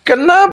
Kenapa?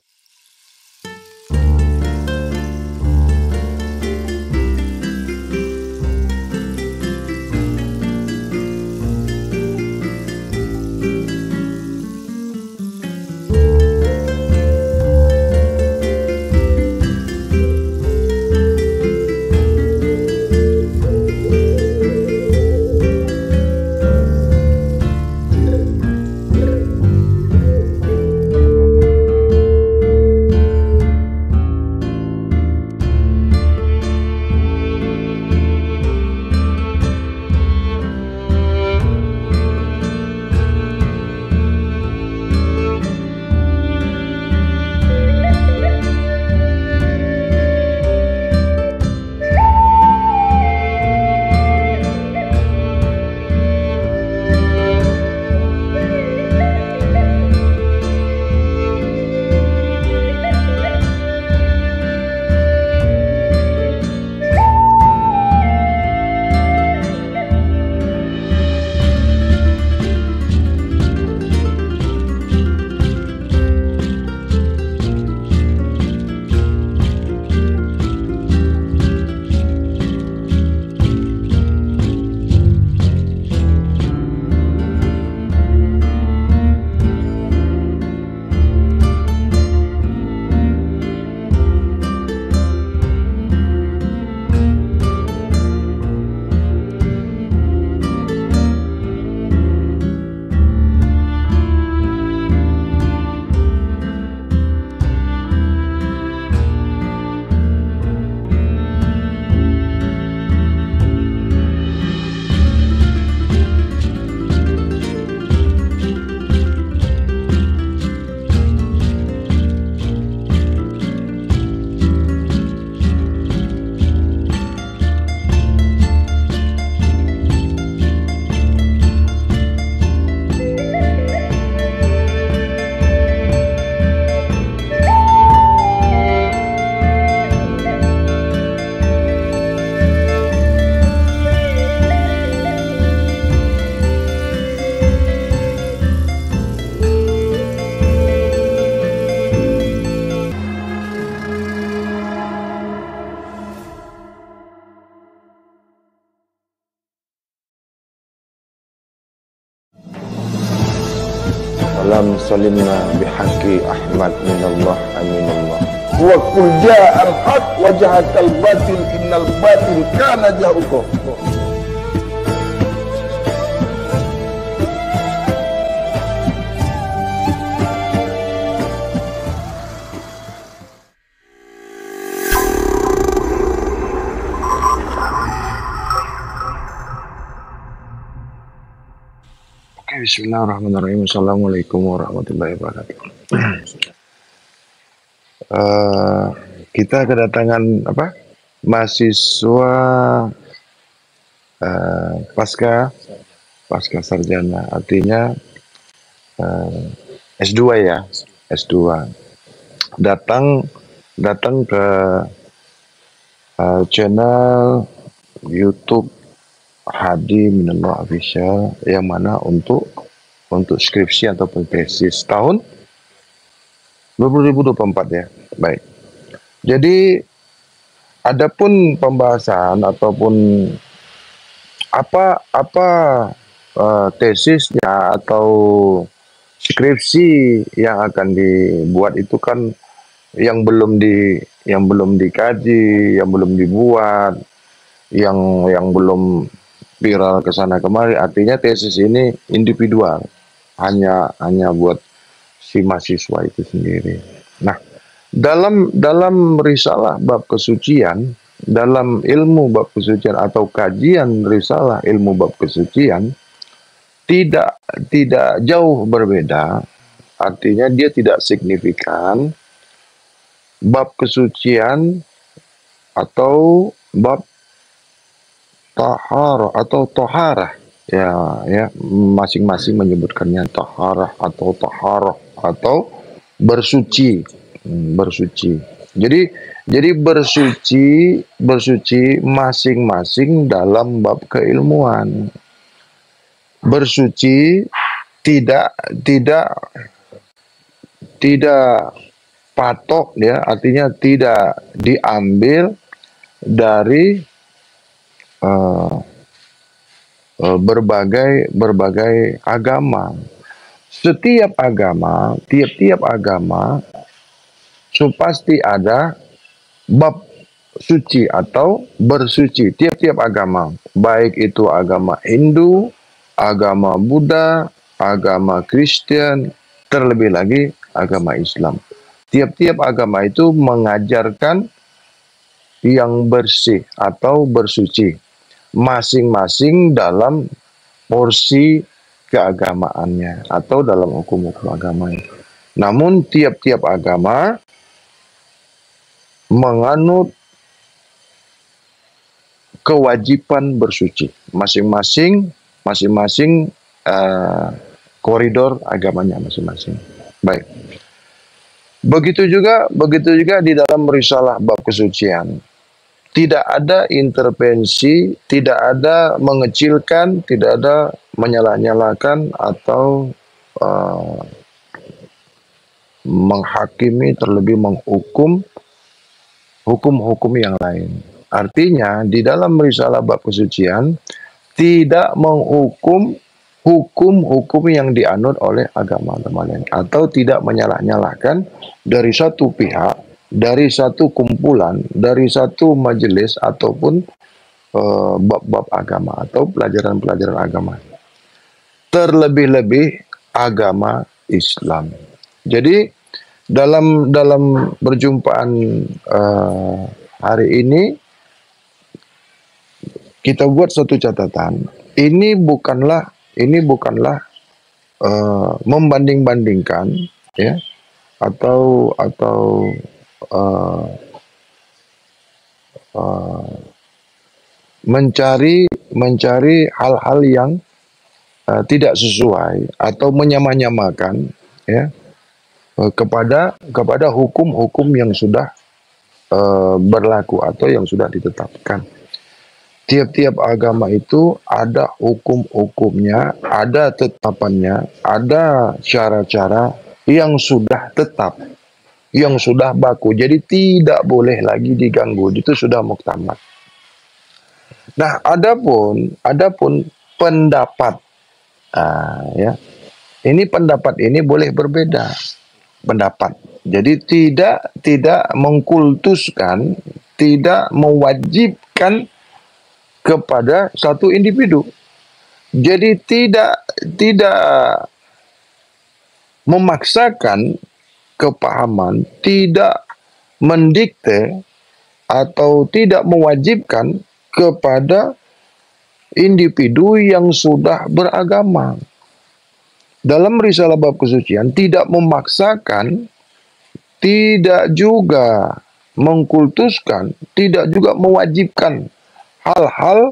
Salam salimna bihaqi Ahmad minallah aminallah. Wa qul ja'al haq wa jahaqal batil innal batil kana zahuqa. Bismillahirrahmanirrahim. Assalamualaikum warahmatullahi wabarakatuh. Kita kedatangan mahasiswa pasca sarjana, artinya S2 ya, S2. Datang ke channel YouTube Hadi Minallah Official, yang mana untuk skripsi ataupun tesis tahun 2024 ya. Baik. Jadi adapun pembahasan ataupun apa tesisnya atau skripsi yang akan dibuat itu kan yang belum dikaji, yang belum dibuat, yang belum viral ke sana kemari. Artinya tesis ini individual, hanya buat si mahasiswa itu sendiri. Nah, dalam risalah bab kesucian, dalam ilmu bab kesucian atau kajian risalah ilmu bab kesucian, tidak jauh berbeda. Artinya dia tidak signifikan bab kesucian atau bab taharah atau toharah, ya masing-masing menyebutkannya taharah atau taharah atau bersuci. Jadi bersuci masing-masing dalam bab keilmuan. Bersuci tidak patok, ya, artinya tidak diambil dari berbagai agama. Setiap agama, tiap-tiap agama pasti ada bab suci atau bersuci. Tiap-tiap agama, baik itu agama Hindu, agama Buddha, agama Kristen, terlebih lagi agama Islam. Tiap-tiap agama itu mengajarkan yang bersih atau bersuci, masing-masing dalam porsi keagamaannya atau dalam hukum-hukum agamanya. Namun tiap-tiap agama menganut kewajiban bersuci, masing-masing koridor agamanya masing-masing. Baik. Begitu juga di dalam risalah bab kesucian. Tidak ada intervensi, tidak ada mengecilkan, tidak ada menyalah-nyalakan atau menghakimi, terlebih menghukum hukum-hukum yang lain. Artinya di dalam risalah bab kesucian tidak menghukum hukum-hukum yang dianut oleh agama-agama lain, atau tidak menyalah-nyalahkan dari satu pihak, dari satu kumpulan, dari satu majelis ataupun bab-bab agama atau pelajaran-pelajaran agama. Terlebih-lebih agama Islam. Jadi dalam perjumpaan hari ini kita buat satu catatan. Ini bukanlah membanding-bandingkan, ya, atau mencari hal-hal yang tidak sesuai atau menyamakan, ya, kepada hukum-hukum yang sudah berlaku atau yang sudah ditetapkan. Tiap-tiap agama itu ada hukum-hukumnya, ada tetapannya, ada cara-cara yang sudah tetap, yang sudah baku. Jadi tidak boleh lagi diganggu. Itu sudah muktamad. Nah, adapun pendapat, ya, ini pendapat ini boleh berbeda pendapat. Jadi tidak mengkultuskan, tidak mewajibkan kepada satu individu. Jadi tidak memaksakan kepahaman, tidak mendikte atau tidak mewajibkan kepada individu yang sudah beragama. Dalam risalah bab kesucian tidak memaksakan, tidak juga mengkultuskan, tidak juga mewajibkan hal-hal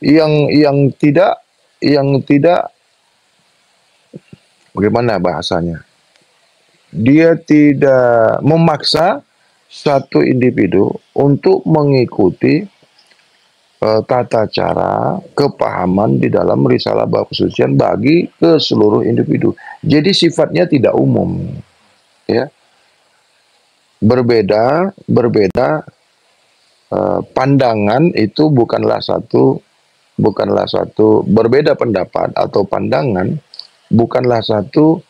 yang tidak bagaimana bahasanya? Dia tidak memaksa satu individu untuk mengikuti tata cara kepahaman di dalam risalah bab kesucian bagi ke seluruh individu. Jadi sifatnya tidak umum, ya. Berbeda pandangan itu bukanlah satu berbeda pendapat atau pandangan bukanlah satu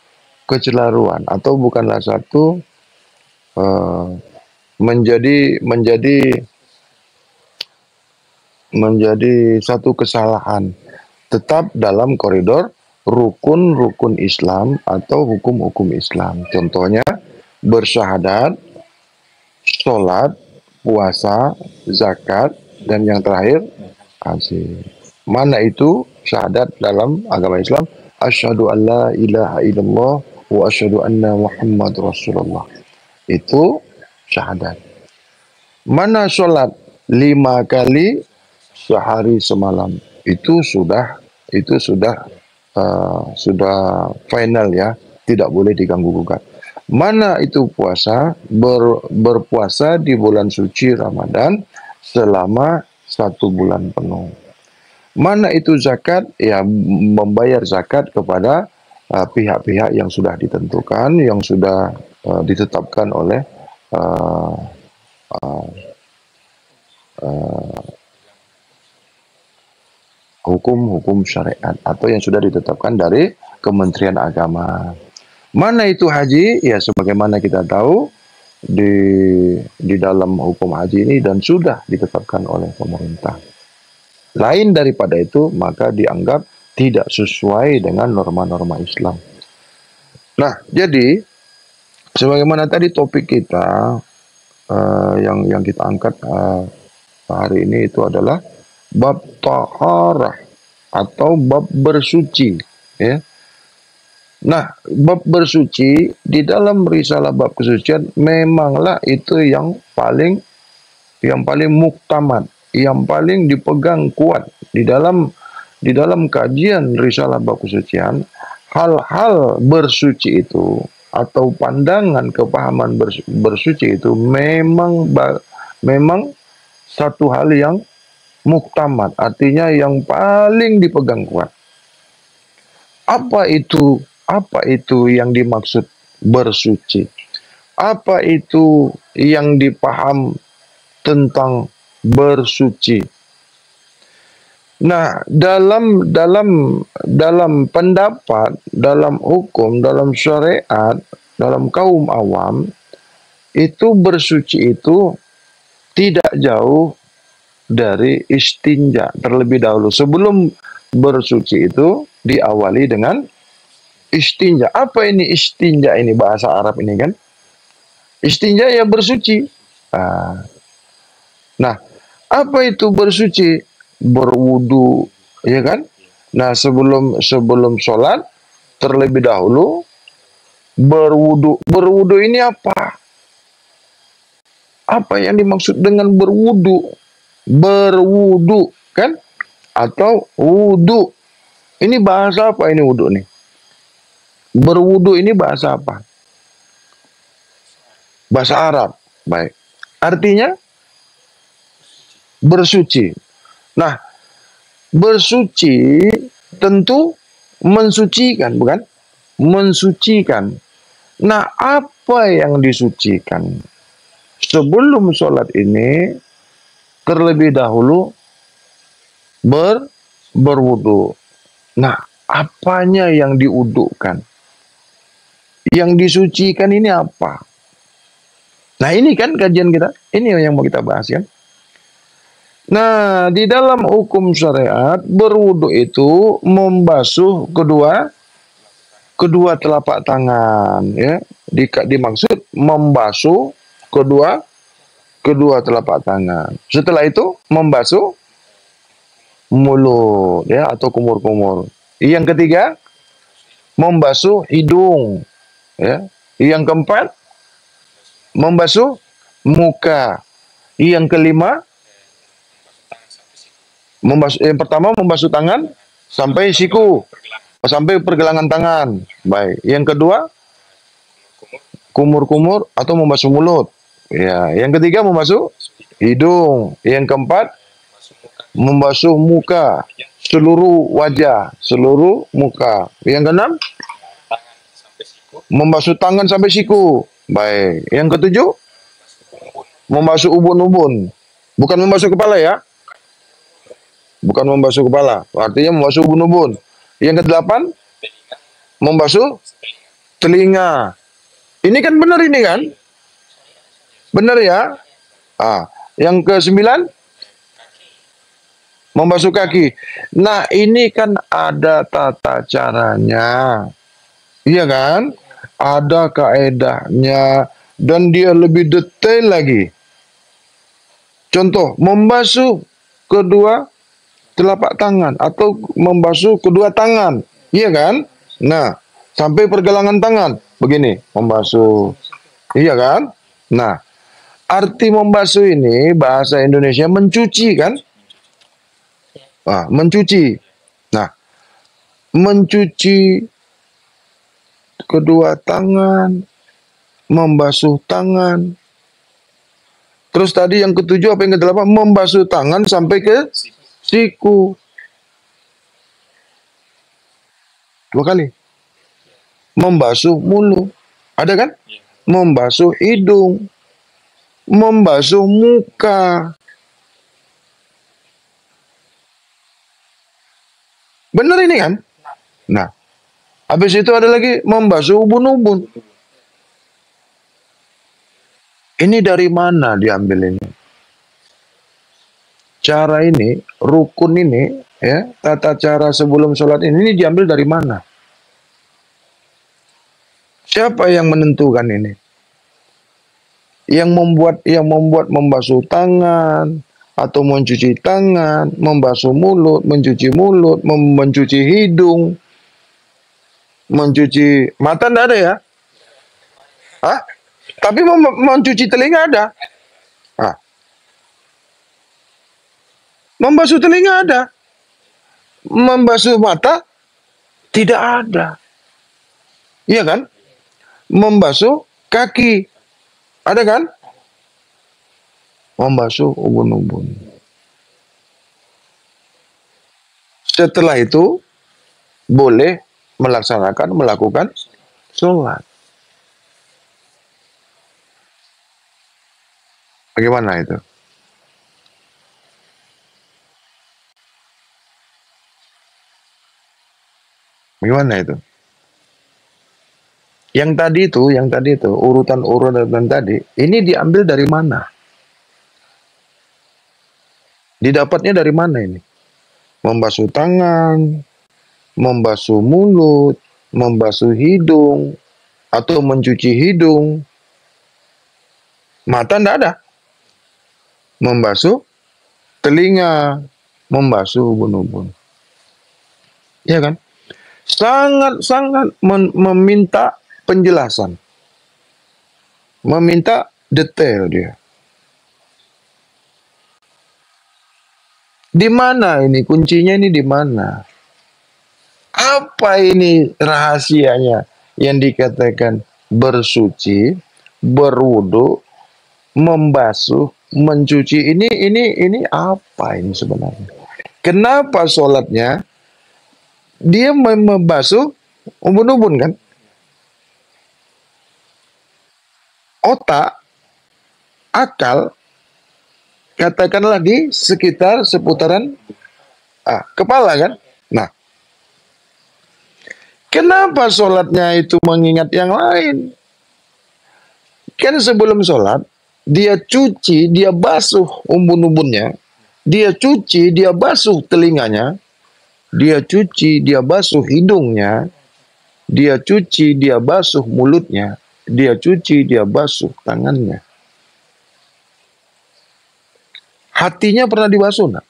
kecelaruan atau bukanlah satu menjadi satu kesalahan. Tetap dalam koridor rukun-rukun Islam atau hukum-hukum Islam. Contohnya bersyahadat, sholat, puasa, zakat, dan yang terakhir haji. Mana itu syahadat dalam agama Islam? Asyhadu an la ilaha illallah wa asyhadu anna Muhammad Rasulullah. Itu syahadat. Mana sholat 5 kali sehari semalam? Itu sudah final, ya, tidak boleh diganggu gugat. Mana itu puasa? Berpuasa di bulan suci Ramadan selama 1 bulan penuh. Mana itu zakat? Ya, membayar zakat kepada pihak-pihak yang sudah ditentukan, yang sudah ditetapkan oleh uh, hukum-hukum syariat atau yang sudah ditetapkan dari Kementerian Agama. Mana itu haji? Ya sebagaimana kita tahu di dalam hukum haji ini dan sudah ditetapkan oleh pemerintah. Lain daripada itu maka dianggap tidak sesuai dengan norma-norma Islam. Nah, jadi sebagaimana tadi topik kita yang kita angkat hari ini itu adalah bab taharah atau bab bersuci, ya. Nah, bab bersuci di dalam risalah bab kesucian memanglah itu yang paling muktamad, yang paling dipegang kuat di dalam kajian risalah bab kesucian. Hal-hal bersuci itu atau pandangan kepahaman bersuci itu memang satu hal yang muktamad, artinya yang paling dipegang kuat. Apa itu yang dimaksud bersuci? Apa itu yang dipaham tentang bersuci? Nah, dalam pendapat, dalam hukum, dalam syariat, dalam kaum awam, itu bersuci itu tidak jauh dari istinja terlebih dahulu. Sebelum bersuci itu diawali dengan istinja. Apa ini istinja ini, bahasa Arab ini kan? Istinja ya bersuci. Nah, apa itu bersuci? Berwudu, ya kan? Nah, sebelum sholat terlebih dahulu berwudu. Berwudu ini apa? Apa yang dimaksud dengan berwudu? Berwudu, kan? Atau wudu. Ini bahasa apa ini wudu nih? Berwudu ini bahasa apa? Bahasa Arab. Baik. Artinya bersuci. Nah, bersuci tentu mensucikan, bukan? Mensucikan. Nah, apa yang disucikan? Sebelum sholat ini terlebih dahulu berwudu. Nah, apanya yang diudukan? Yang disucikan ini apa? Nah, ini kan kajian kita. Ini yang mau kita bahas kan. Nah, di dalam hukum syariat berwudu itu membasuh kedua telapak tangan, ya. Dimaksud membasuh kedua telapak tangan. Setelah itu membasuh mulut, ya, atau kumur-kumur. Yang ketiga membasuh hidung, ya. Yang keempat membasuh muka. Yang kelima yang pertama membasuh tangan sampai siku, sampai pergelangan tangan. Baik. Yang kedua kumur-kumur atau membasuh mulut. Ya, yang ketiga membasuh hidung. Yang keempat membasuh muka, seluruh wajah, seluruh muka. Yang keenam membasuh tangan sampai siku. Baik. Yang ketujuh membasuh ubun-ubun. Bukan membasuh kepala, ya. Bukan membasuh kepala, artinya membasuh ubun-ubun. Yang kedelapan membasuh telinga. Ini kan benar ini kan? Benar ya? Yang ke-9 membasuh kaki. Nah, ini kan ada tata caranya. Iya kan? Ada kaedahnya dan dia lebih detail lagi. Contoh, membasuh kedua telapak tangan atau membasuh kedua tangan. Iya kan? Nah, sampai pergelangan tangan. Begini, membasuh. Iya kan? Nah, arti membasuh ini bahasa Indonesia mencuci kan? Mencuci. Nah, mencuci kedua tangan, membasuh tangan. Terus tadi yang ketujuh apa yang ke-8? Membasuh tangan sampai ke siku. 2 kali. Membasuh mulut. Ada kan? membasuh hidung, membasuh muka. Benar ini kan? Nah, habis itu ada lagi membasuh ubun-ubun. Ini dari mana diambil ini? Cara ini, rukun ini, ya, tata cara sebelum sholat ini diambil dari mana? Siapa yang menentukan ini? Yang membuat membasuh tangan atau mencuci tangan, membasuh mulut, mencuci hidung, mencuci mata enggak ada ya? Hah? Tapi mencuci telinga ada. Ah. Membasuh telinga ada. Membasuh mata tidak ada. Iya kan? Membasuh kaki ada kan? Membasuh ubun-ubun. Setelah itu boleh melakukan sholat. Bagaimana itu? Bagaimana itu? Yang tadi itu, urutan tadi, ini diambil dari mana? Didapatnya dari mana ini? Membasuh tangan, membasuh mulut, membasuh hidung, atau mencuci hidung. Mata enggak ada. Membasuh telinga, membasuh ubun-ubun. Ya kan? Sangat-sangat meminta penjelasan. Meminta detail dia. Di mana ini? Kuncinya ini di mana? Apa ini rahasianya yang dikatakan bersuci, berwudu, membasuh, mencuci? Ini apa ini sebenarnya? Kenapa sholatnya dia membasuh ubun-ubun kan? Otak, akal, katakanlah di sekitar seputaran kepala kan? Nah, kenapa sholatnya itu mengingat yang lain? Kan sebelum sholat, dia cuci, dia basuh ubun-ubunnya, dia cuci, dia basuh telinganya, dia cuci, dia basuh hidungnya, dia cuci, dia basuh mulutnya, dia cuci, dia basuh tangannya. Hatinya pernah dibasuh enggak?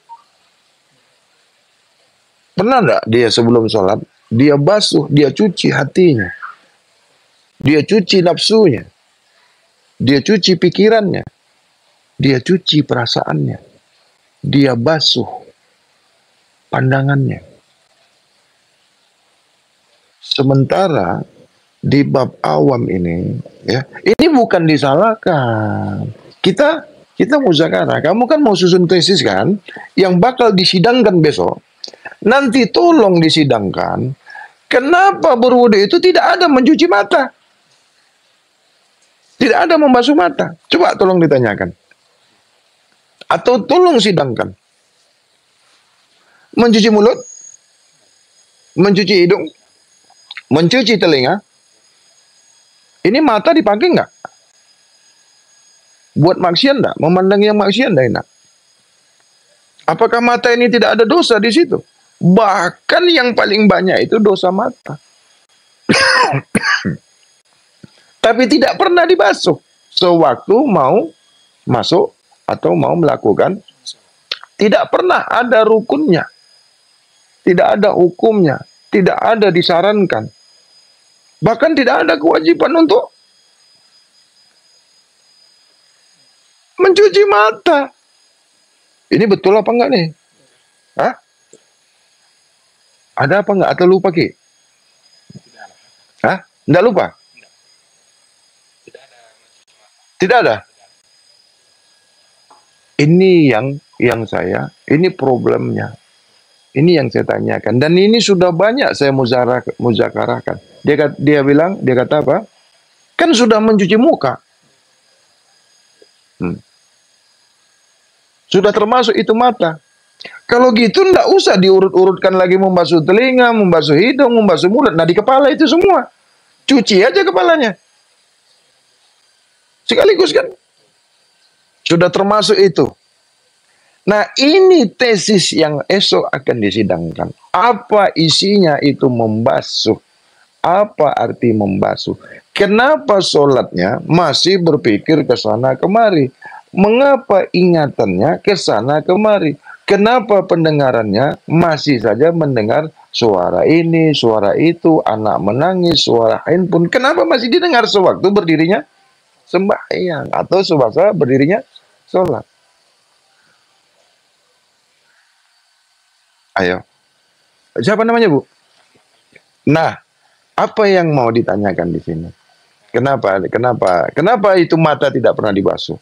Pernah enggak dia sebelum sholat, dia basuh, dia cuci hatinya, dia cuci nafsunya, dia cuci pikirannya, dia cuci perasaannya, dia basuh pandangannya. Sementara di bab awam ini, ya, ini bukan disalahkan. Kita muzakarah. Kamu kan mau susun tesis kan, yang bakal disidangkan besok. Nanti tolong disidangkan. Kenapa berwudu itu tidak ada mencuci mata, tidak ada membasuh mata? Coba tolong ditanyakan. Atau tolong sidangkan. Mencuci mulut, mencuci hidung, mencuci telinga. Ini mata dipakai nggak? Buat maksiat enggak? Memandang yang maksiat enggak enak? Apakah mata ini tidak ada dosa di situ? Bahkan yang paling banyak itu dosa mata. Tapi tidak pernah dibasuh sewaktu mau masuk atau mau melakukan. Tidak pernah ada rukunnya. Tidak ada hukumnya. Tidak ada disarankan. Bahkan tidak ada kewajiban untuk mencuci mata. Ini betul apa enggak nih? Hah? Ada apa enggak? Atau lupa Ki? Hah? Enggak lupa? Tidak ada. Ini yang ini problemnya. Ini yang saya tanyakan. Dan ini sudah banyak saya muzakarahkan. Dia kata apa? Kan sudah mencuci muka. Sudah termasuk itu mata. Kalau gitu ndak usah diurut-urutkan lagi membasuh telinga, membasuh hidung, membasuh mulut. Nah di kepala itu semua. Cuci aja kepalanya. Sekaligus kan. Sudah termasuk itu. Nah ini tesis yang esok akan disidangkan. Apa isinya itu membasuh? Apa arti membasuh? Kenapa sholatnya masih berpikir ke sana kemari? Mengapa ingatannya ke sana kemari? Kenapa pendengarannya masih saja mendengar suara ini, suara itu, anak menangis, suara handphone? Kenapa masih didengar sewaktu berdirinya sembahyang atau sewaktu berdirinya sholat? Ayo, siapa namanya Bu? Nah, apa yang mau ditanyakan di sini? Kenapa itu mata tidak pernah dibasuh?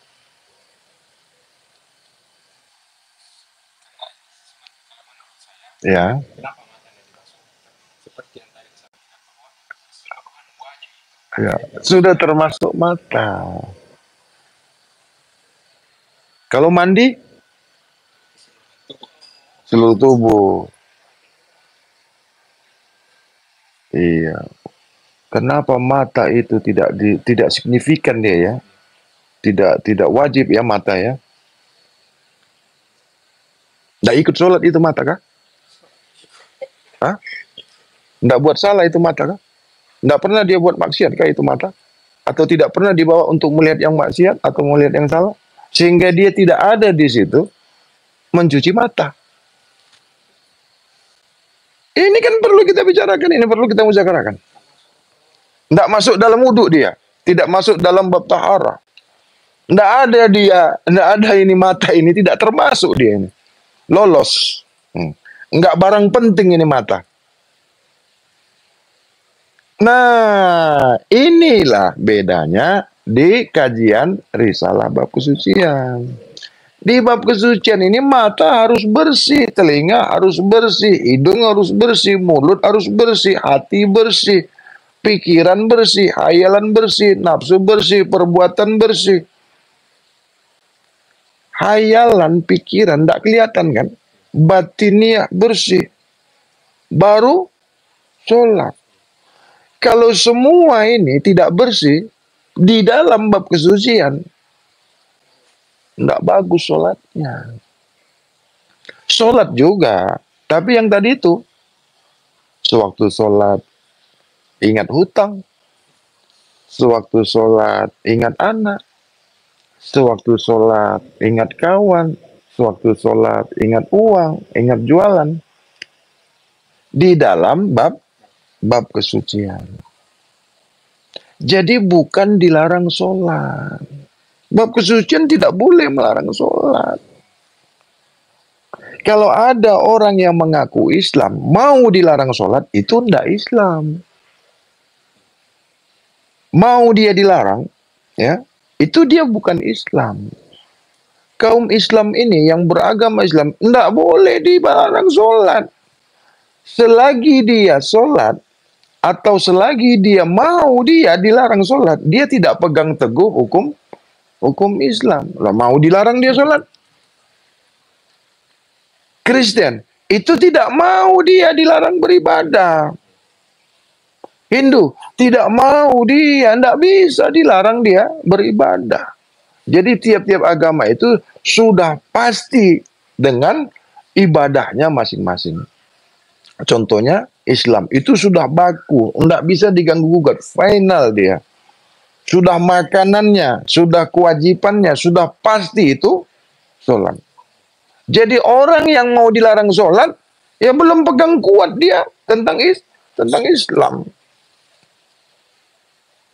Ya, ya, sudah termasuk mata. Kalau mandi, seluruh tubuh. Iya. Kenapa mata itu tidak signifikan dia ya? Tidak wajib ya mata ya? Tidak ikut sholat itu mata kah? Hah? Tidak buat salah itu mata kah? Tidak pernah dia buat maksiat kah itu mata? Atau tidak pernah dibawa untuk melihat yang maksiat atau melihat yang salah? Sehingga dia tidak ada di situ mencuci mata. Ini kan perlu kita bicarakan, ini perlu kita musyawarahkan. Tidak masuk dalam wudhu dia, tidak masuk dalam bab taharah. Tidak ada dia, tidak ada ini mata ini, tidak termasuk dia ini. Lolos. Enggak barang penting ini mata. Nah, inilah bedanya di kajian risalah bab kesucian. Di bab kesucian ini mata harus bersih, telinga harus bersih, hidung harus bersih, mulut harus bersih, hati bersih, pikiran bersih, hayalan bersih, nafsu bersih, perbuatan bersih. Hayalan, pikiran tidak kelihatan kan? Batiniah bersih. Baru sholat. Kalau semua ini tidak bersih, di dalam bab kesucian, tidak bagus sholatnya. Sholat juga, tapi yang tadi itu, sewaktu sholat ingat hutang, sewaktu sholat ingat anak, sewaktu sholat ingat kawan, sewaktu sholat ingat uang, ingat jualan. Di dalam bab kesucian. Jadi bukan dilarang sholat. Bab kesucian tidak boleh melarang sholat. Kalau ada orang yang mengaku Islam mau dilarang sholat, itu tidak Islam. Mau dia dilarang, ya, itu dia bukan Islam. Kaum Islam ini yang beragama Islam tidak boleh dilarang sholat. Selagi dia sholat atau selagi dia mau dia dilarang sholat, dia tidak pegang teguh hukum Islam. Lah mau dilarang dia sholat. Kristen itu tidak mau dia dilarang beribadah. Hindu tidak mau dia, tidak bisa dilarang dia beribadah. Jadi tiap-tiap agama itu sudah pasti dengan ibadahnya masing-masing. Contohnya Islam itu sudah baku, tidak bisa diganggu-gugat, final dia. Sudah makanannya, sudah kewajibannya, sudah pasti itu sholat. Jadi orang yang mau dilarang sholat, ya belum pegang kuat dia tentang Islam.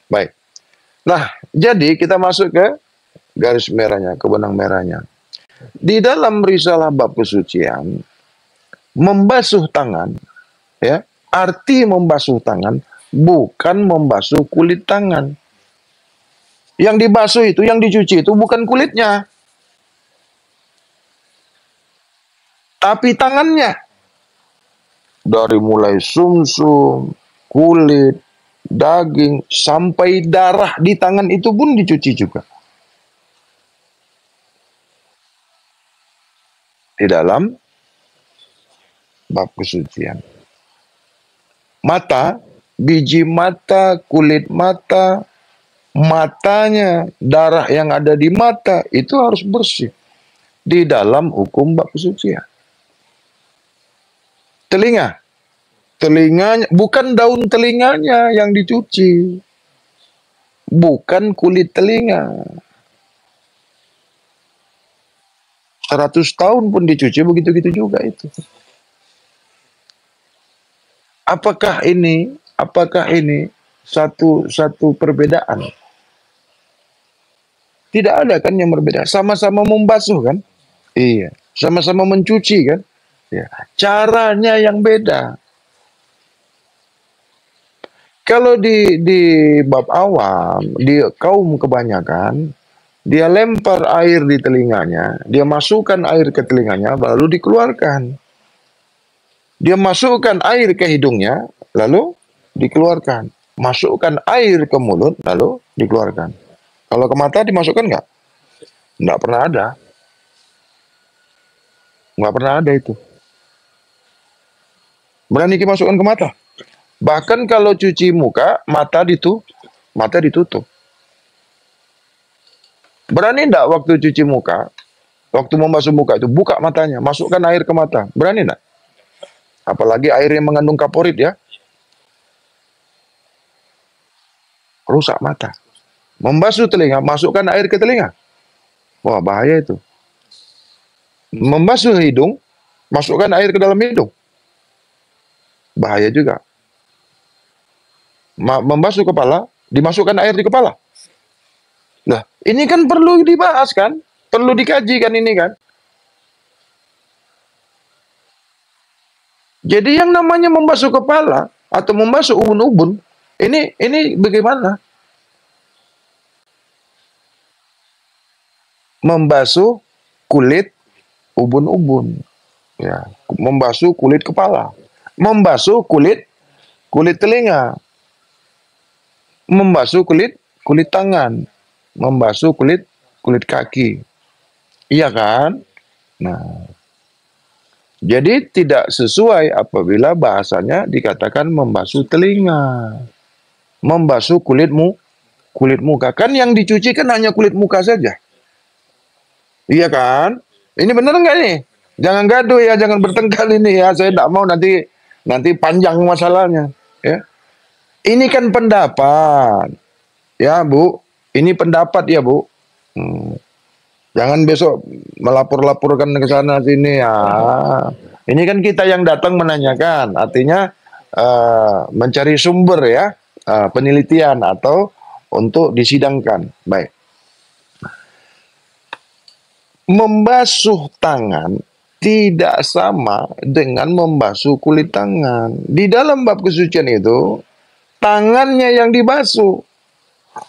Baik. Nah, jadi kita masuk ke garis merahnya, ke benang merahnya. Di dalam risalah bab kesucian, membasuh tangan, ya, arti membasuh tangan bukan membasuh kulit tangan. Yang dibasuh itu, yang dicuci itu bukan kulitnya, tapi tangannya. Dari mulai sumsum, kulit, daging, sampai darah di tangan itu pun dicuci juga. Di dalam bab kesucian. Mata, biji mata, kulit mata, matanya, darah yang ada di mata, itu harus bersih. Di dalam hukum bab kesucian. Telinga, telinganya, bukan daun telinganya yang dicuci. Bukan kulit telinga. 100 tahun pun dicuci begitu-gitu juga itu. Apakah ini satu perbedaan? Tidak ada kan yang berbeda. Sama-sama membasuh kan? Iya. Sama-sama mencuci kan? Ya. Caranya yang beda. Kalau di bab awam, di kaum kebanyakan, dia lempar air di telinganya, dia masukkan air ke telinganya, lalu dikeluarkan. Dia masukkan air ke hidungnya, lalu dikeluarkan. Masukkan air ke mulut, lalu dikeluarkan. Kalau ke mata dimasukkan nggak? Nggak pernah ada. Nggak pernah ada itu. Berani dimasukkan ke mata. Bahkan kalau cuci muka, mata ditutup. Berani enggak waktu cuci muka, waktu membasuh muka itu, buka matanya, masukkan air ke mata. Berani enggak? Apalagi air yang mengandung kaporit ya. Rusak mata. Membasuh telinga, masukkan air ke telinga. Wah, bahaya itu. Membasuh hidung, masukkan air ke dalam hidung. Bahaya juga. Membasuh kepala, dimasukkan air di kepala. Nah, ini kan perlu dibahas kan? Perlu dikaji kan ini kan? Jadi yang namanya membasuh kepala atau membasuh ubun-ubun, ini bagaimana? Membasuh kulit ubun-ubun. Ya, membasuh kulit kepala. Membasuh kulit telinga. Membasuh kulit tangan. Membasuh kulit kaki. Iya kan? Nah, jadi tidak sesuai apabila bahasanya dikatakan membasuh telinga. Membasuh kulit muka. Kan yang dicuci kan hanya kulit muka saja. Iya kan? Ini benar nggak nih? Jangan gaduh ya, jangan bertengkar ini ya. Saya tidak mau nanti panjang masalahnya. Ya. Ini kan pendapat. Ya Bu, ini pendapat ya Bu. Jangan besok melapor-laporkan ke sana sini ya. Ini kan kita yang datang menanyakan, artinya mencari sumber ya, penelitian atau untuk disidangkan. Baik. Membasuh tangan tidak sama dengan membasuh kulit tangan. Di dalam bab kesucian itu, tangannya yang dibasuh,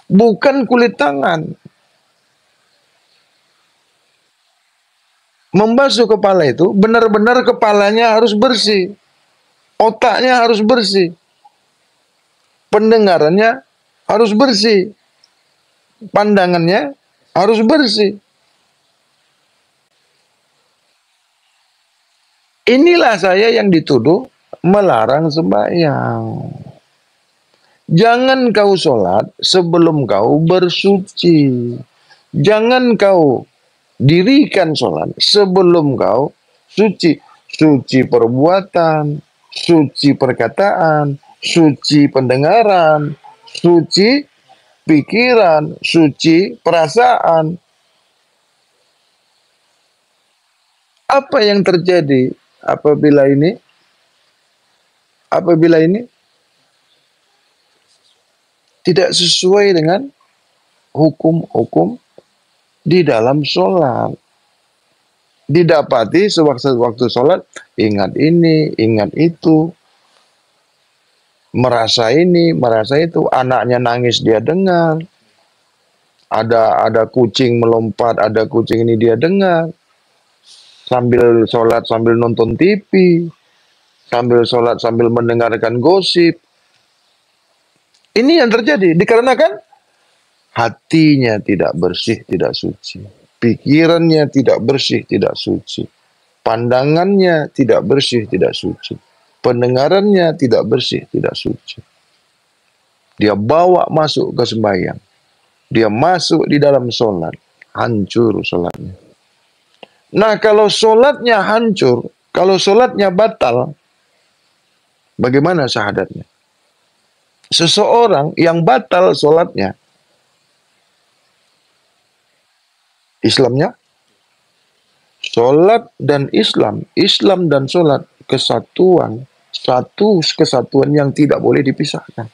bukan kulit tangan. Membasuh kepala itu benar-benar kepalanya harus bersih. Otaknya harus bersih. Pendengarannya harus bersih. Pandangannya harus bersih. Inilah saya yang dituduh melarang sembahyang. Jangan kau sholat sebelum kau bersuci. Jangan kau dirikan sholat sebelum kau suci. Suci perbuatan, suci perkataan, suci pendengaran, suci pikiran, suci perasaan. Apa yang terjadi apabila ini tidak sesuai dengan hukum-hukum di dalam sholat? Didapati sewaktu-waktu sholat, ingat ini, ingat itu, merasa ini, merasa itu, anaknya nangis dia dengar, ada kucing melompat, ada kucing ini dia dengar, sambil sholat sambil nonton TV, sambil sholat sambil mendengarkan gosip. Ini yang terjadi dikarenakan hatinya tidak bersih, tidak suci. Pikirannya tidak bersih, tidak suci. Pandangannya tidak bersih, tidak suci. Pendengarannya tidak bersih, tidak suci. Dia bawa masuk ke sembahyang. Dia masuk di dalam sholat. Hancur sholatnya. Nah, kalau sholatnya hancur, kalau sholatnya batal, bagaimana syahadatnya? Seseorang yang batal sholatnya, Islamnya, sholat dan Islam, Islam dan sholat, kesatuan, satu kesatuan yang tidak boleh dipisahkan.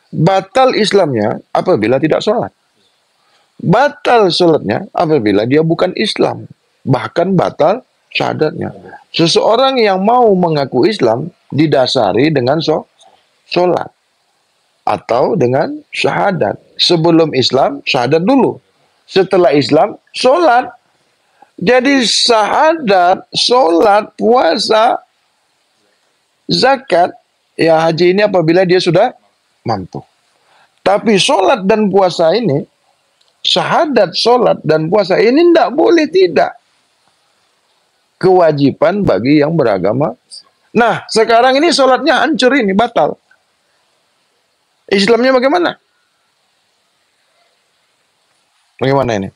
Batal Islamnya apabila tidak sholat. Batal sholatnya apabila dia bukan Islam. Bahkan batal syahadatnya. Seseorang yang mau mengaku Islam didasari dengan sholat. Atau dengan syahadat. Sebelum Islam, syahadat dulu. Setelah Islam, sholat. Jadi syahadat, sholat, puasa, zakat, ya haji ini apabila dia sudah mampu. Tapi sholat dan puasa ini, syahadat, sholat, dan puasa ini tidak boleh tidak. Kewajiban bagi yang beragama. Nah, sekarang ini sholatnya hancur ini, batal. Islamnya bagaimana? Bagaimana ini?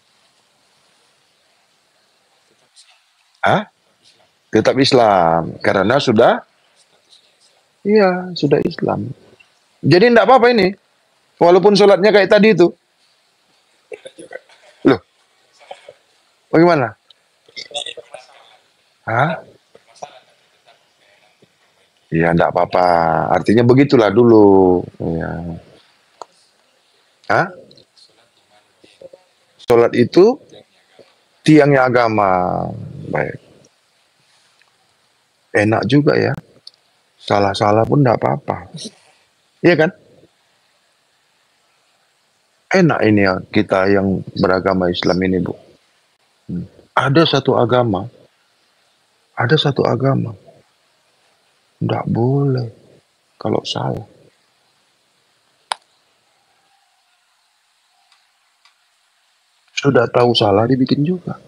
Hah? Tetap Islam. Karena sudah, iya, sudah Islam. Jadi tidak apa-apa ini. Walaupun sholatnya kayak tadi itu. Loh, bagaimana? Hah? Ya, tidak apa-apa. Artinya begitulah dulu. Ya. Hah? Sholat itu tiangnya agama. Baik. Enak juga ya. Salah-salah pun tidak apa-apa. Iya kan? Enak ini ya kita yang beragama Islam ini, Bu. Ada satu agama. Tidak boleh kalau salah. Sudah tahu salah dibikin juga.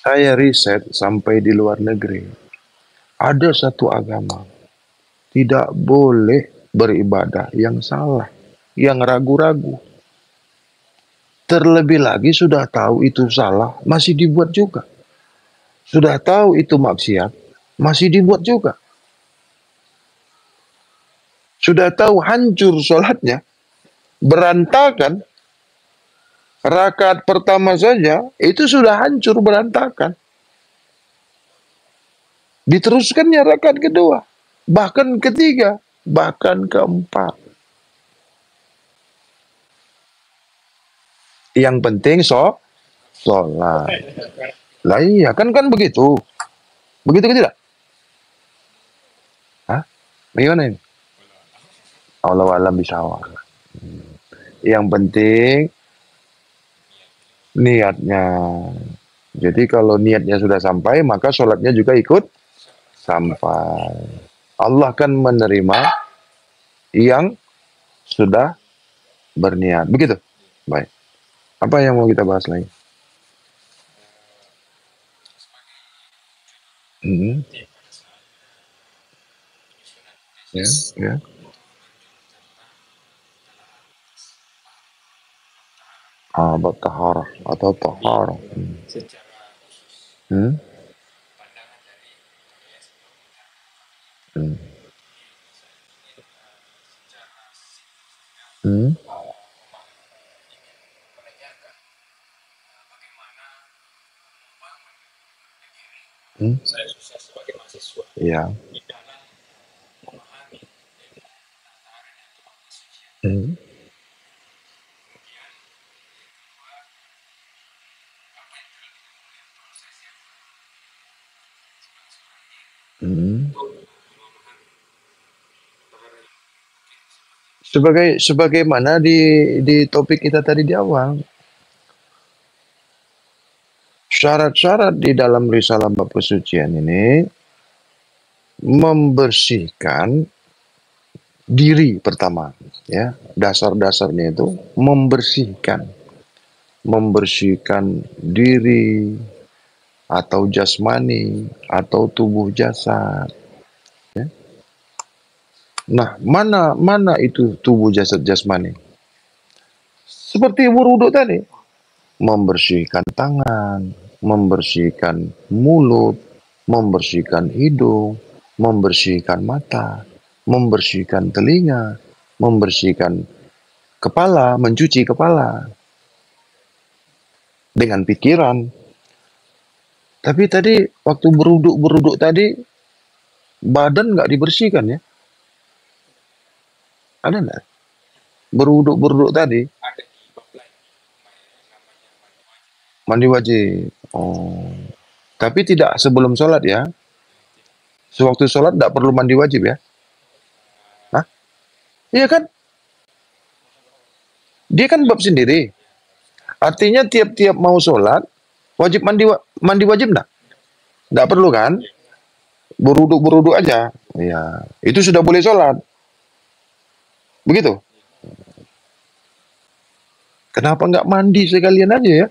Saya riset sampai di luar negeri. Ada satu agama. Tidak boleh beribadah yang salah. Yang ragu-ragu. Terlebih lagi sudah tahu itu salah, masih dibuat juga. Sudah tahu itu maksiat, masih dibuat juga. Sudah tahu hancur sholatnya, berantakan, rakaat pertama saja, itu sudah hancur berantakan. Diteruskannya rakaat kedua, bahkan ketiga, bahkan keempat. Yang penting sholat. Lah iya, kan begitu. Begitu ke tidak? Hah? Bagaimana ini? Allah alam bisawab. Yang penting niatnya. Jadi kalau niatnya sudah sampai, maka sholatnya juga ikut sampai. Allah kan menerima yang sudah berniat. Begitu? Baik. Apa yang mau kita bahas lagi? Ya, ya. Taharah atau taharah. Hmm. Hmm. Hmm. Hmm. Ya. Hmm. Hmm. Sebagaimana di topik kita tadi di awal, Syarat-syarat di dalam risalah bab kesucian ini membersihkan diri pertama, ya. Dasar-dasarnya itu membersihkan diri atau jasmani atau tubuh jasad, ya. Nah, mana itu tubuh jasad jasmani? Seperti wudhu tadi, membersihkan tangan, membersihkan mulut, membersihkan hidung, membersihkan mata, membersihkan telinga, membersihkan kepala, mencuci kepala dengan pikiran. Tapi tadi waktu beruduk tadi badan nggak dibersihkan, ya? Ada nggak? Beruduk tadi mandi wajib. Oh, tapi tidak sebelum sholat, ya? Sewaktu sholat tidak perlu mandi wajib, ya? Hah? Iya kan? Dia kan bab sendiri. Artinya tiap-tiap mau sholat wajib mandi wajib enggak? Enggak perlu kan? Beruduk aja. Ya, itu sudah boleh sholat. Begitu. Kenapa nggak mandi sekalian aja, ya?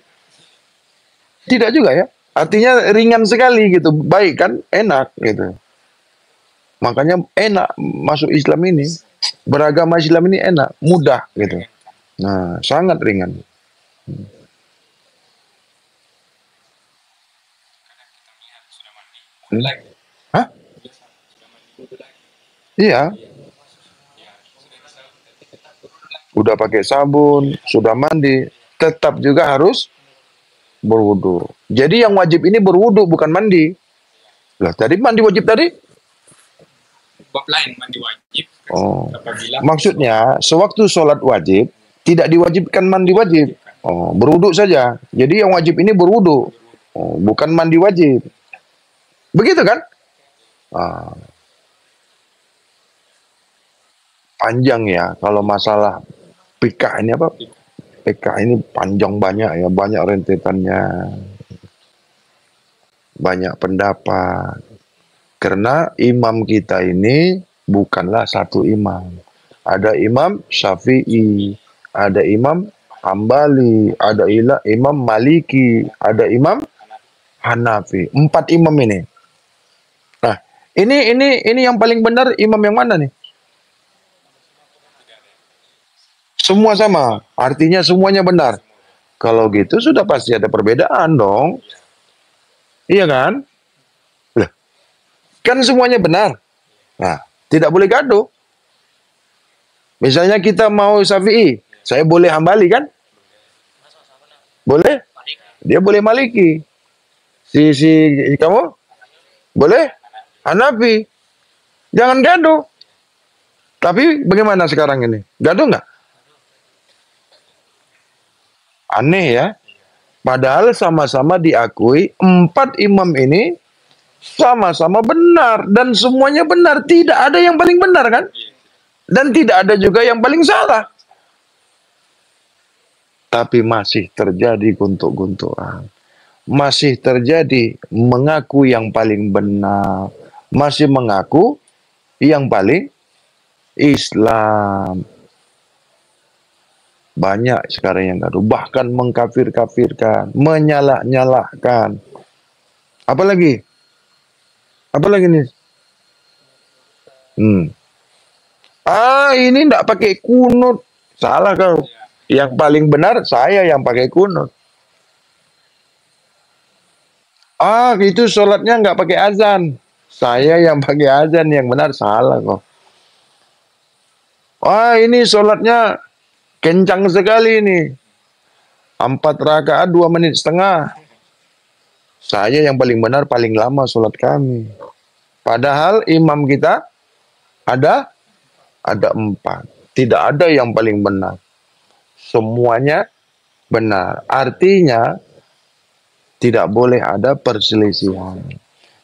Tidak juga, ya. Artinya ringan sekali gitu. Baik kan? Enak gitu. Makanya enak masuk Islam ini. Beragama Islam ini enak, mudah gitu. Nah, sangat ringan. Hah? Iya. Udah pakai sabun, sudah mandi, tetap juga harus berwudu. Jadi yang wajib ini berwudu, bukan mandi. Lah tadi mandi wajib tadi? Bab lain mandi wajib. Oh. Apabila Maksudnya sewaktu sholat wajib tidak diwajibkan mandi wajib. Oh, berwudu saja. Jadi yang wajib ini berwudu. Oh, bukan mandi wajib. Begitu kan? Ah, panjang ya kalau masalah PK ini apa? PK ini panjang banyak ya, banyak rentetannya, banyak pendapat. Karena imam kita ini bukanlah satu imam. Ada Imam Syafi'i, ada Imam Hambali, ada Imam Maliki, ada Imam Hanafi. 4 imam ini. Nah, ini yang paling benar imam yang mana nih? Semua sama, artinya semuanya benar. Kalau gitu sudah pasti ada perbedaan dong. Iya kan? Lah, kan semuanya benar. Nah, tidak boleh gaduh. Misalnya kita mau Syafi'i, saya boleh Hambali kan? Boleh? Dia boleh Maliki. Si kamu boleh Hanafi. Jangan gaduh. Tapi bagaimana sekarang ini? Gaduh nggak? Aneh ya. Padahal sama-sama diakui 4 imam ini sama-sama benar dan semuanya benar. Tidak ada yang paling benar kan? Dan tidak ada juga yang paling salah. Tapi masih terjadi guntuk-guntukan. Masih terjadi mengaku yang paling benar. Masih mengaku yang paling Islam. Banyak sekarang yang gaduh, bahkan mengkafir-kafirkan, menyalah-nyalahkan. Apalagi? Apalagi nih? Ini enggak pakai kunut. Salah kau. Yang paling benar saya yang pakai kunut. Itu sholatnya enggak pakai azan. Saya yang pakai azan, yang benar salah kau. Ini sholatnya kencang sekali ini. 4 rakaat 2 menit setengah. Saya yang paling benar, paling lama sholat kami. Padahal imam kita ada 4. Tidak ada yang paling benar. Semuanya benar. Artinya tidak boleh ada perselisihan.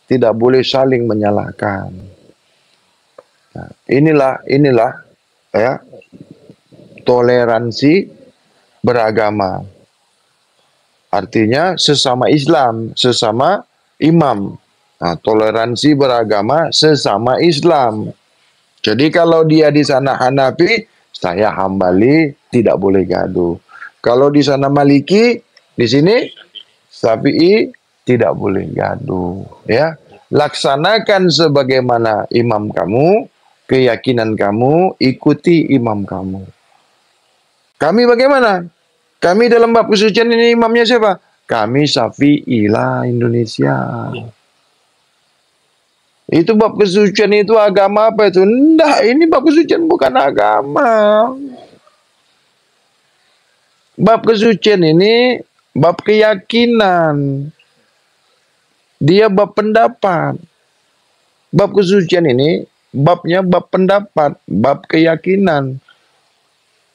Tidak boleh saling menyalahkan. Nah, inilah ya, toleransi beragama. Artinya sesama Islam, sesama imam. Nah, toleransi beragama sesama Islam. Jadi kalau dia di sana Hanafi, saya Hambali, tidak boleh gaduh. Kalau di sana Maliki, di sini Syafi'i, tidak boleh gaduh. Ya, laksanakan sebagaimana imam kamu, keyakinan kamu, ikuti imam kamu. Kami bagaimana? Kami dalam bab kesucian ini imamnya siapa? Kami Syafi'i lah Indonesia. Itu bab kesucian itu agama apa itu? Enggak, ini bab kesucian bukan agama. Bab kesucian ini bab keyakinan. Dia bab pendapat. Bab kesucian ini babnya bab pendapat, bab keyakinan.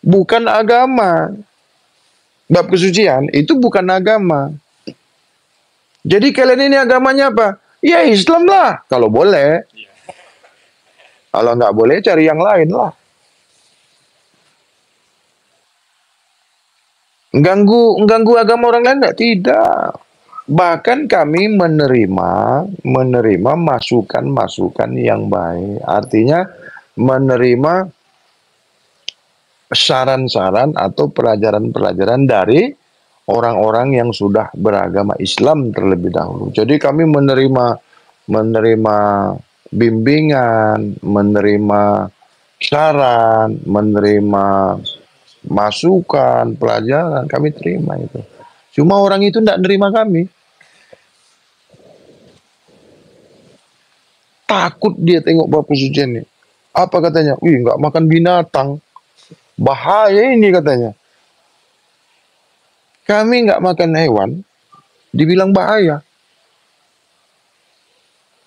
Bukan agama. Bab kesucian itu bukan agama. Jadi kalian ini agamanya apa? Ya Islam lah, kalau boleh. Kalau nggak boleh cari yang lain lah. Ganggu agama orang lain enggak? Tidak. Bahkan kami menerima masukan-masukan yang baik. Artinya menerima saran-saran atau pelajaran-pelajaran dari orang-orang yang sudah beragama Islam terlebih dahulu. Jadi kami menerima bimbingan, menerima saran, menerima masukan, pelajaran, kami terima itu. Cuma orang itu tidak nerima kami. Takut dia tengok bab kesucian ini. Apa katanya? Wih, nggak makan binatang. Bahaya ini katanya. Kami nggak makan hewan, dibilang bahaya.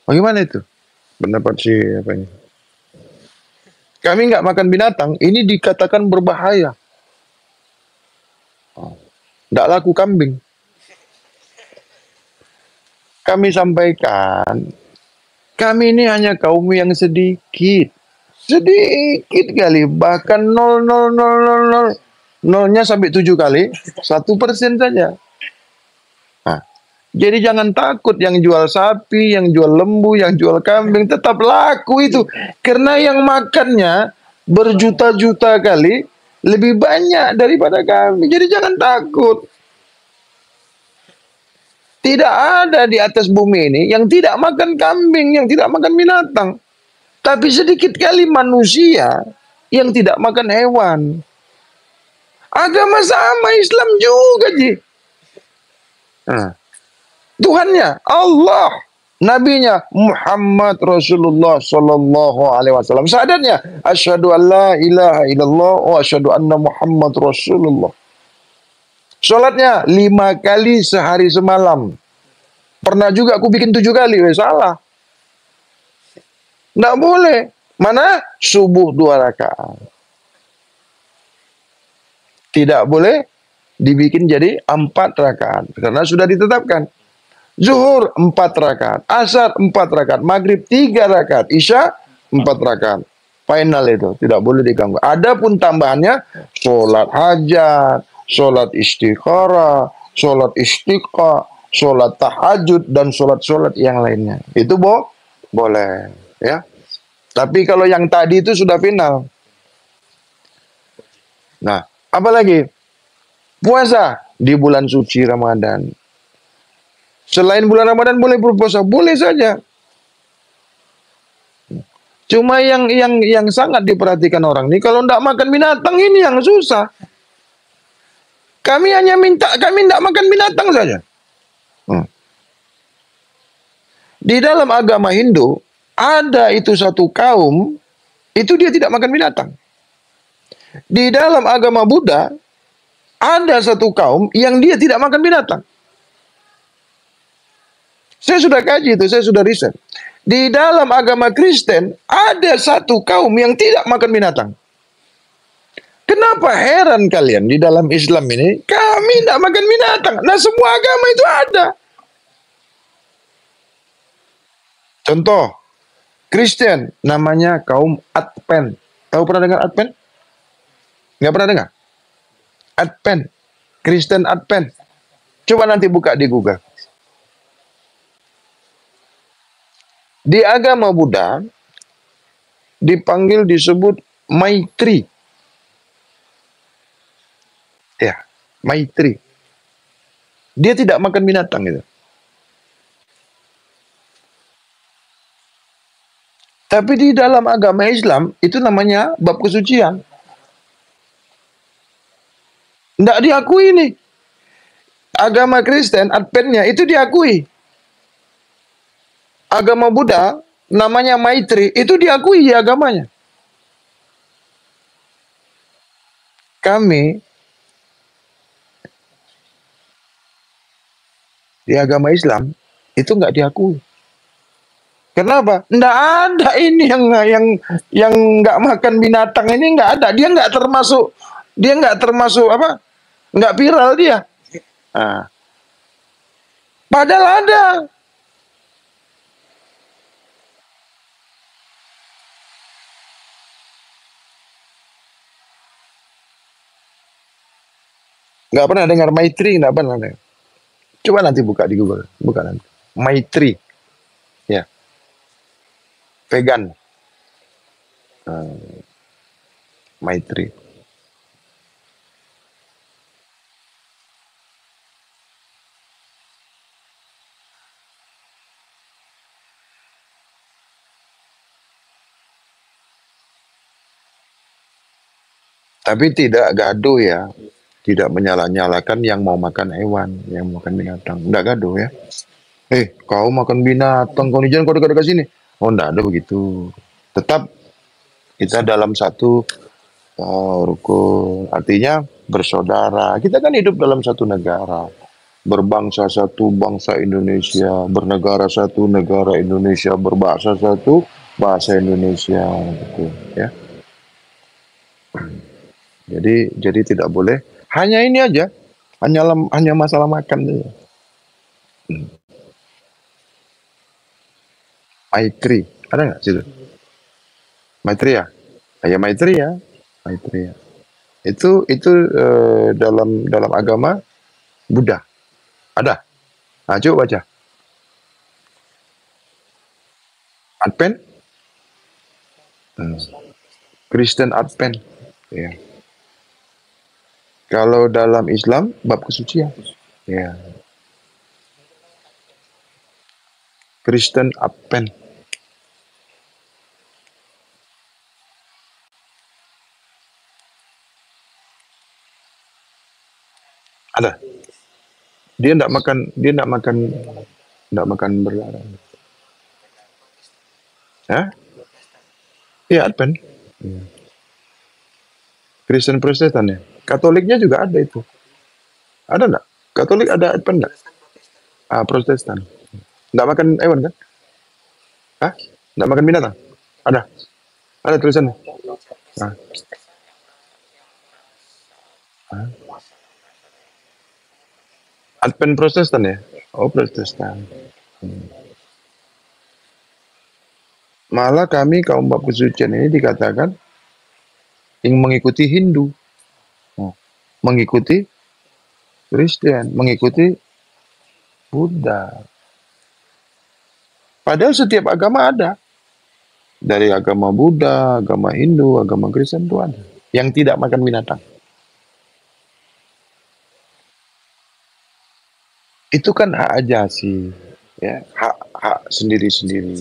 Bagaimana itu? Pendapat si apa ini? Kami nggak makan binatang, ini dikatakan berbahaya. Nggak laku kambing. Kami sampaikan, kami ini hanya kaum yang sedikit. Sedikit kali, bahkan 0,0000. Nolnya sampai 7 kali, 1% saja. Nah, jadi jangan takut yang jual sapi, yang jual lembu, yang jual kambing, tetap laku itu. Karena yang makannya berjuta-juta kali lebih banyak daripada kami. Jadi jangan takut. Tidak ada di atas bumi ini yang tidak makan kambing, yang tidak makan binatang. Tapi sedikit kali manusia yang tidak makan hewan. Agama sama, Islam juga, Ji. Tuhannya Allah, nabinya Muhammad Rasulullah sallallahu alaihi wasallam. Sadarnya asyhadu an la ilaha illallah wa asyhadu anna Muhammad Rasulullah. Salatnya 5 kali sehari semalam. Pernah juga aku bikin 7 kali, salah. Nggak boleh. Mana? Subuh 2 rakaat. Tidak boleh dibikin jadi 4 rakaat. Karena sudah ditetapkan. Zuhur 4 rakaat. Asar 4 rakaat. Maghrib 3 rakaat. Isya 4 rakaat. Final itu. Tidak boleh diganggu. Adapun tambahannya, sholat hajat, sholat istikharah, sholat istiqa, sholat tahajud, dan sholat-sholat yang lainnya. Itu boleh. Ya. Tapi kalau yang tadi itu sudah final. Nah, apalagi puasa di bulan suci Ramadan. Selain bulan Ramadan boleh berpuasa, boleh saja. Cuma yang sangat diperhatikan orang ini, kalau tidak makan binatang ini yang susah. Kami hanya minta, kami tidak makan binatang saja. Di dalam agama Hindu ada itu satu kaum, itu dia tidak makan binatang. Di dalam agama Buddha, ada satu kaum yang dia tidak makan binatang. Saya sudah kaji itu, saya sudah riset. Di dalam agama Kristen, ada satu kaum yang tidak makan binatang. Kenapa heran kalian di dalam Islam ini, kami tidak makan binatang. Nah, semua agama itu ada. Contoh, Kristen namanya kaum Advent. Tahu pernah dengar Advent? Nggak pernah dengar? Advent. Kristen Advent. Coba nanti buka di Google. Di agama Buddha dipanggil disebut Maitri. Ya, Maitri. Dia tidak makan binatang gitu. Tapi di dalam agama Islam itu namanya bab kesucian. Tidak diakui nih. Agama Kristen, Adventnya itu diakui. Agama Buddha, namanya Maitri, itu diakui di agamanya. Kami, di agama Islam, itu nggak diakui. Kenapa? Nggak ada ini yang nggak makan binatang ini nggak ada. Dia nggak termasuk apa? Nggak viral dia. Nah, padahal ada. Nggak pernah dengar Maitri, nggak pernah dengar. Coba nanti buka di Google, buka nanti. Maitri, ya, vegan. Maitri. Tapi tidak gaduh ya, tidak menyalah-nyalakan yang mau makan hewan, yang mau makan binatang. Nggak gaduh ya. Kau makan binatang, kau jangan kau dekat-dekat sini. Oh, nggak ada begitu. Tetap kita dalam satu rukun, artinya bersaudara. Kita kan hidup dalam satu negara, berbangsa satu bangsa Indonesia, bernegara satu negara Indonesia, berbahasa satu bahasa Indonesia, gitu ya. Jadi tidak boleh hanya ini aja, hanya masalah makan saja. Maitri, ada nggak situ? Maitri ya, ya Maitri ya, Maitri ya. Itu dalam agama Buddha ada. Nah, coba baca. Advent, Kristen Advent. Ya. Kalau dalam Islam bab kesucian. Ya. Kristen Advent. Ada. Dia tidak makan berlarang. Hah? Iya, Advent. Ya. Kristen Protestan ya. Katoliknya juga ada itu. Ada enggak? Katolik ada Advent enggak? Protestan. Enggak makan hewan kan? Hah? Enggak makan binatang? Ada. Ada tulisannya. Ah. Advent Protestan ya? Oh, Protestan. Malah kami kaum bab kesucian ini dikatakan yang mengikuti Hindu, mengikuti Kristen, mengikuti Buddha. Padahal setiap agama ada. Dari agama Buddha, agama Hindu, agama Kristen itu ada. Yang tidak makan binatang. Itu kan hak ajasi, ya, hak sendiri-sendiri.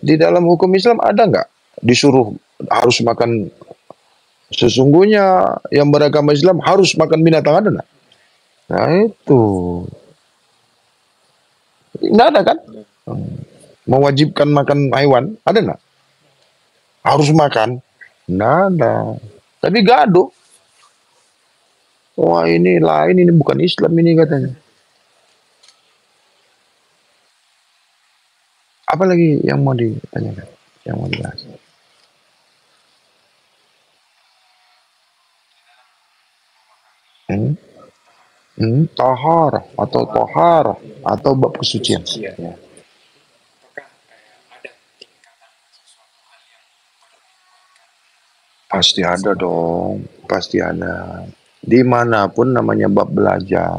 Di dalam hukum Islam ada nggak disuruh harus makan, sesungguhnya yang beragama Islam harus makan binatang, ada nggak? Nah itu nggak ada kan? Mewajibkan makan hewan ada nggak? Harus makan? Nggak ada. Tapi gaduh. Wah ini lain, ini bukan Islam ini katanya. Apa lagi yang mau ditanyakan? Yang mau dibahas? Tahar atau bab kesucian. Ya. Pasti ada dong, pasti ada. Dimanapun namanya bab belajar,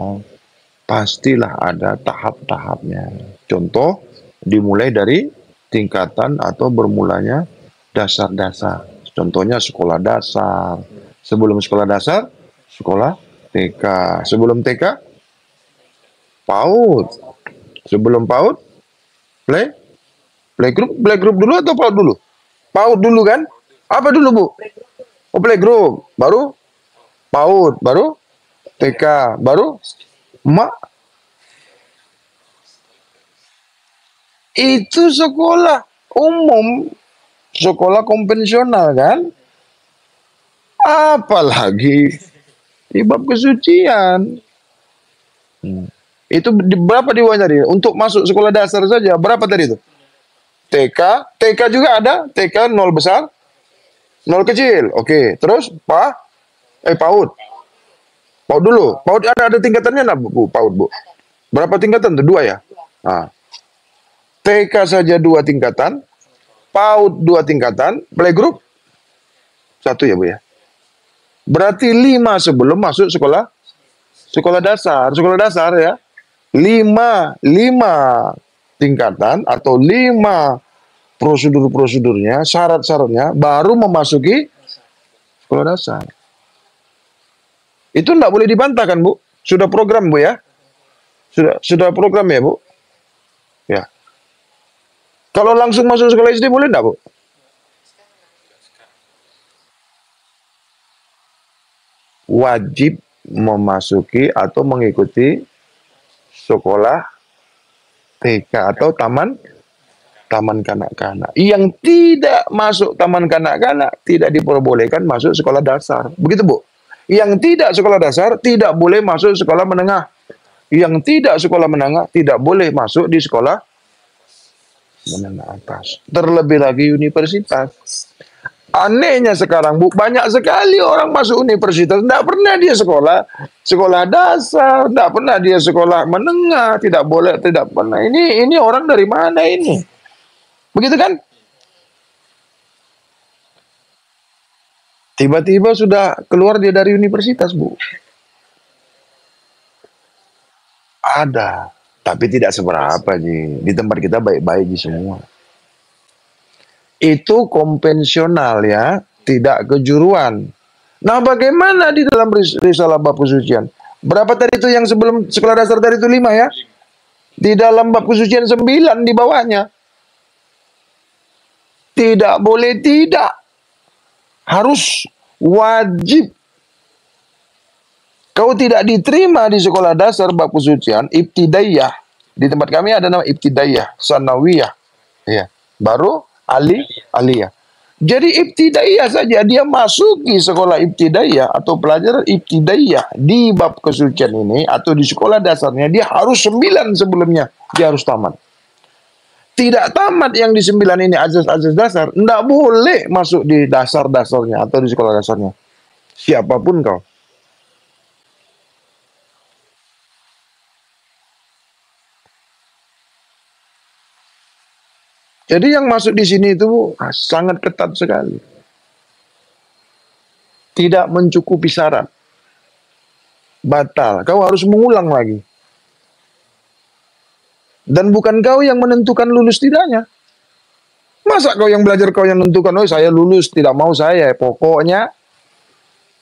pastilah ada tahap-tahapnya. Contoh, dimulai dari tingkatan atau bermulanya dasar-dasar. Contohnya sekolah dasar. Sebelum sekolah dasar, sekolah TK. Sebelum TK, PAUD. Sebelum PAUD, playgroup dulu atau PAUD dulu? PAUD dulu kan? Apa dulu, Bu? Oh, playgroup. Baru PAUD. Baru TK. Baru itu sekolah umum, sekolah konvensional kan? Apalagi di bab kesucian. Itu berapa diwajari? Untuk masuk sekolah dasar saja, berapa tadi itu? TK, TK juga ada, TK 0 besar, 0 kecil. Oke, terus PAUD. PAUD dulu. PAUD ada tingkatannya enggak, Bu? PAUD, Bu. Berapa tingkatan tuh? 2 ya? Nah. TK saja 2 tingkatan, PAUD 2 tingkatan, playgroup 1 ya, Bu ya. Berarti 5 sebelum masuk sekolah dasar. Sekolah dasar ya. 5 tingkatan atau 5 prosedur-prosedurnya, syarat-syaratnya baru memasuki sekolah dasar. Itu enggak boleh dibantahkan, Bu. Sudah program, Bu ya. Sudah program ya, Bu. Ya. Kalau langsung masuk sekolah SD boleh enggak, Bu? Wajib memasuki atau mengikuti sekolah TK atau taman kanak-kanak. Yang tidak masuk taman kanak-kanak tidak diperbolehkan masuk sekolah dasar. Begitu, Bu. Yang tidak sekolah dasar tidak boleh masuk sekolah menengah. Yang tidak sekolah menengah tidak boleh masuk di sekolah menengah atas. Terlebih lagi universitas. Anehnya sekarang, Bu, banyak sekali orang masuk universitas, tidak pernah dia sekolah dasar, tidak pernah dia sekolah menengah, tidak pernah. Ini orang dari mana ini? Begitu kan? Tiba-tiba sudah keluar dia dari universitas, Bu. Ada, tapi tidak seberapa, Ji. Di tempat kita baik-baik Ji semua. Itu konvensional ya, tidak kejuruan. Nah, bagaimana di dalam risalah bab kesucian? Berapa tadi itu yang sebelum sekolah dasar tadi itu 5 ya? Di dalam bab kesucian 9 di bawahnya. Tidak boleh tidak. Harus wajib. Kau tidak diterima di sekolah dasar bab kesucian, ibtidaiyah. Di tempat kami ada nama ibtidaiyah, sanawiyah. Ya. Baru aliyah. Jadi ibtidaiyah saja dia masuki sekolah ibtidaiyah atau pelajaran ibtidaiyah di bab kesucian ini atau di sekolah dasarnya dia harus 9 sebelumnya dia harus tamat. Tidak tamat yang di 9 ini azas-azas dasar, tidak boleh masuk di dasar-dasarnya atau di sekolah dasarnya. Siapapun kau. Jadi yang masuk di sini itu sangat ketat sekali. Tidak mencukupi syarat. Batal. Kau harus mengulang lagi. Dan bukan kau yang menentukan lulus tidaknya. Masa kau yang belajar, kau yang menentukan, oh saya lulus, tidak mau saya. Pokoknya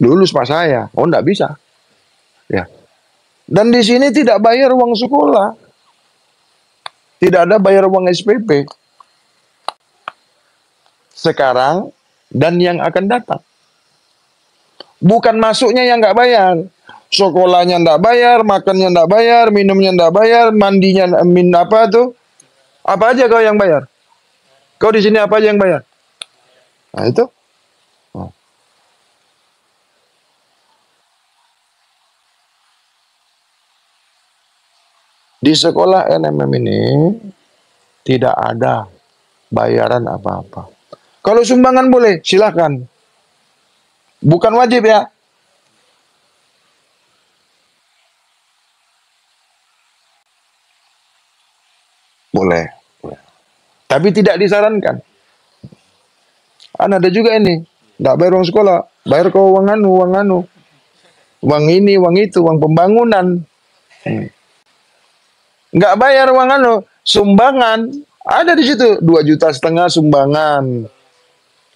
lulus pas saya. Oh, enggak bisa. Ya. Dan di sini tidak bayar uang sekolah. Tidak ada bayar uang SPP. Sekarang dan yang akan datang. Bukan masuknya yang nggak bayar. Sekolahnya nggak bayar, makannya nggak bayar, minumnya nggak bayar, mandinya apa tuh? Apa aja kau yang bayar? Kau di sini apa aja yang bayar? Nah itu. Oh. Di sekolah NMM ini tidak ada bayaran apa-apa. Kalau sumbangan boleh, silakan. Bukan wajib ya. Boleh. Tapi tidak disarankan. Ada juga ini, nggak bayar uang sekolah, bayar kau uang anu. uang ini, uang itu, uang pembangunan. Nggak bayar uang sumbangan. Ada di situ 2,5 juta sumbangan.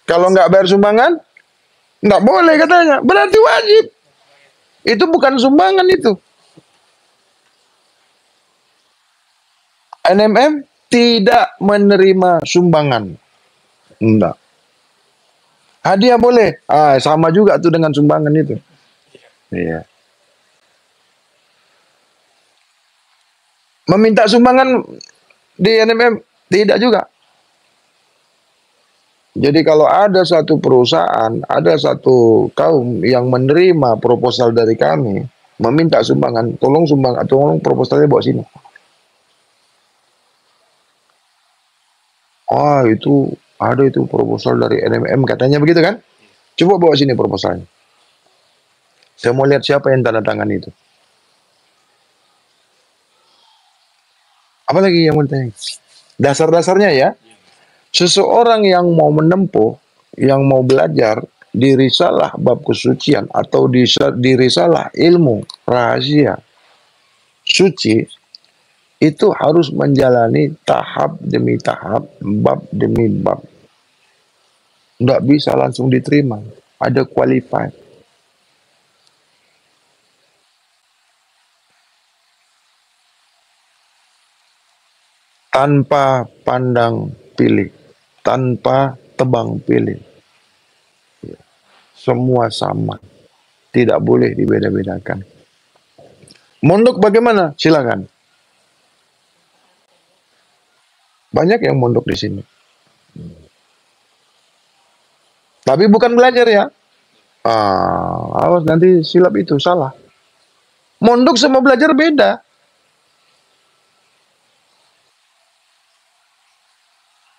Kalau nggak bayar sumbangan, nggak boleh katanya. Berarti wajib. Itu bukan sumbangan itu. NMM tidak menerima sumbangan. Enggak. Hadiah boleh. Sama juga tuh dengan sumbangan itu. Iya. Meminta sumbangan di NMM tidak juga. Jadi kalau ada satu perusahaan, ada satu kaum yang menerima proposal dari kami, meminta sumbangan, tolong proposalnya bawa sini. Itu ada itu proposal dari NMM katanya begitu kan? Coba bawa sini proposalnya. Saya mau lihat siapa yang tanda tangan itu. Apalagi yang mau ditanya? Dasar-dasarnya ya. Seseorang yang mau menempuh, yang mau belajar di risalah bab kesucian atau di risalah ilmu rahasia suci, itu harus menjalani tahap demi tahap, bab demi bab. Nggak bisa langsung diterima. Ada qualified. Tanpa pandang pilih, tanpa tebang pilih. Semua sama. Tidak boleh dibeda-bedakan. Mondok bagaimana? Silakan. Banyak yang mondok di sini. Tapi bukan belajar ya. Awas nanti silap itu, salah. Mondok sama belajar beda.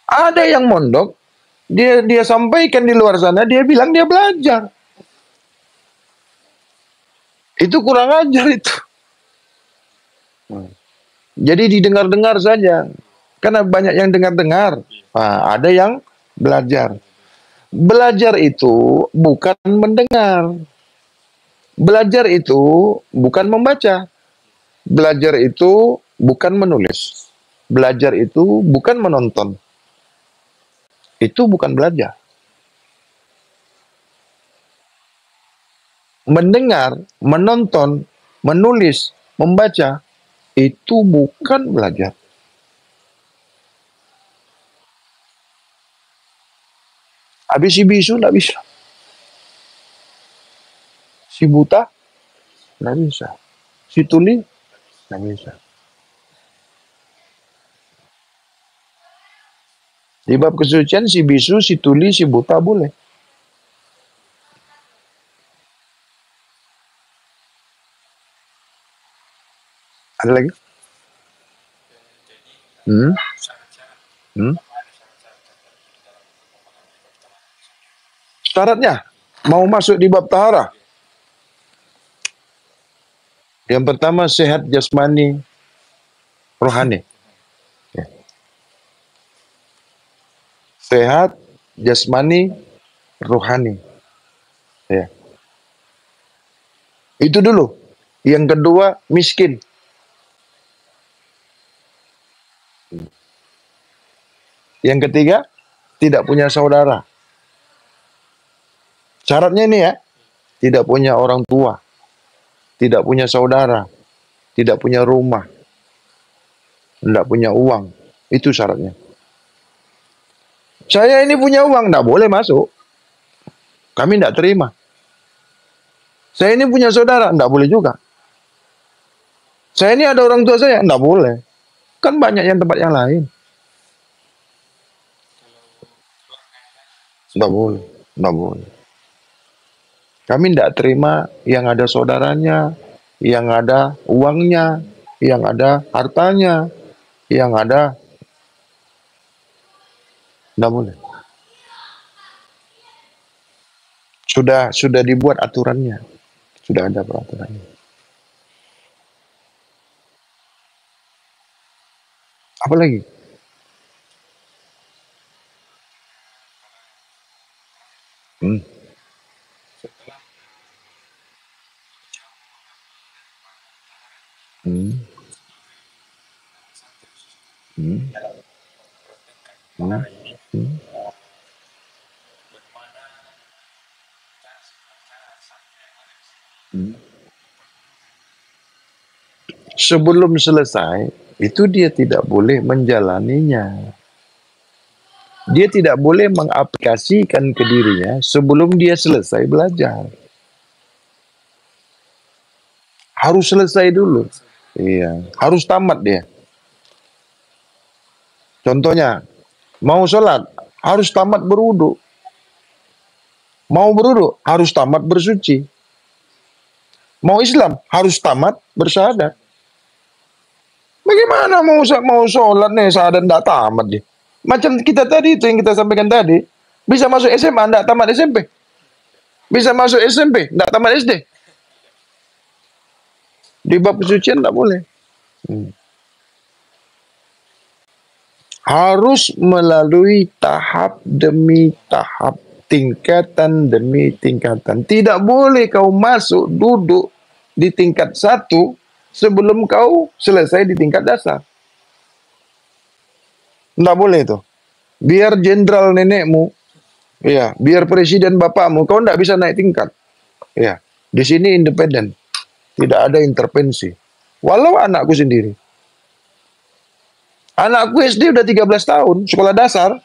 Ada yang mondok, dia sampaikan di luar sana, dia bilang dia belajar. Itu kurang ajar itu. Jadi didengar-dengar saja. Karena banyak yang dengar-dengar. Ada yang belajar. Belajar itu bukan mendengar. Belajar itu bukan membaca. Belajar itu bukan menulis. Belajar itu bukan menonton. Itu bukan belajar. Mendengar, menonton, menulis, membaca, itu bukan belajar. Habis si bisu nggak bisa. Si buta nggak bisa. Si tuli nggak bisa. Di bab kesucian si bisu, si tuli, si buta boleh. Ada lagi? Hmm? Hmm? Syaratnya mau masuk di bab tahara. Yang pertama sehat jasmani, rohani. Sehat jasmani, rohani. Ya. Itu dulu. Yang kedua miskin. Yang ketiga tidak punya saudara. Syaratnya ini ya, tidak punya orang tua, tidak punya saudara, tidak punya rumah, tidak punya uang. Itu syaratnya. Saya ini punya uang, tidak boleh masuk. Kami tidak terima. Saya ini punya saudara, tidak boleh juga. Saya ini ada orang tua saya, tidak boleh. Kan banyak yang tempat yang lain. Tidak boleh, tidak boleh. Kami tidak terima yang ada saudaranya, yang ada uangnya, yang ada hartanya, yang ada. Tidak boleh. Sudah dibuat aturannya. Sudah ada peraturannya. Apa lagi? Hmm. Hmm. Hmm. Hmm. Hmm. Sebelum selesai, itu dia tidak boleh menjalaninya. Dia tidak boleh mengaplikasikan ke dirinya sebelum dia selesai belajar. Harus selesai dulu. Iya, harus tamat dia. Contohnya, mau sholat, harus tamat berwudu. Mau berwudu, harus tamat bersuci. Mau Islam, harus tamat bersyahadat. Bagaimana mau sholat nih, syahadat tidak tamat dia. Macam kita tadi itu yang kita sampaikan tadi, bisa masuk SMA, tidak tamat SMP. Bisa masuk SMP, tidak tamat SD. Di bab kesucian tidak boleh. Harus melalui tahap demi tahap, tingkatan demi tingkatan. Tidak boleh kau masuk duduk di tingkat 1 sebelum kau selesai di tingkat dasar. Tidak boleh itu. Biar jenderal nenekmu, ya, biar presiden bapakmu, kau tidak bisa naik tingkat. Ya, di sini independen, tidak ada intervensi. Walau anakku sendiri. Anakku SD udah 13 tahun, sekolah dasar.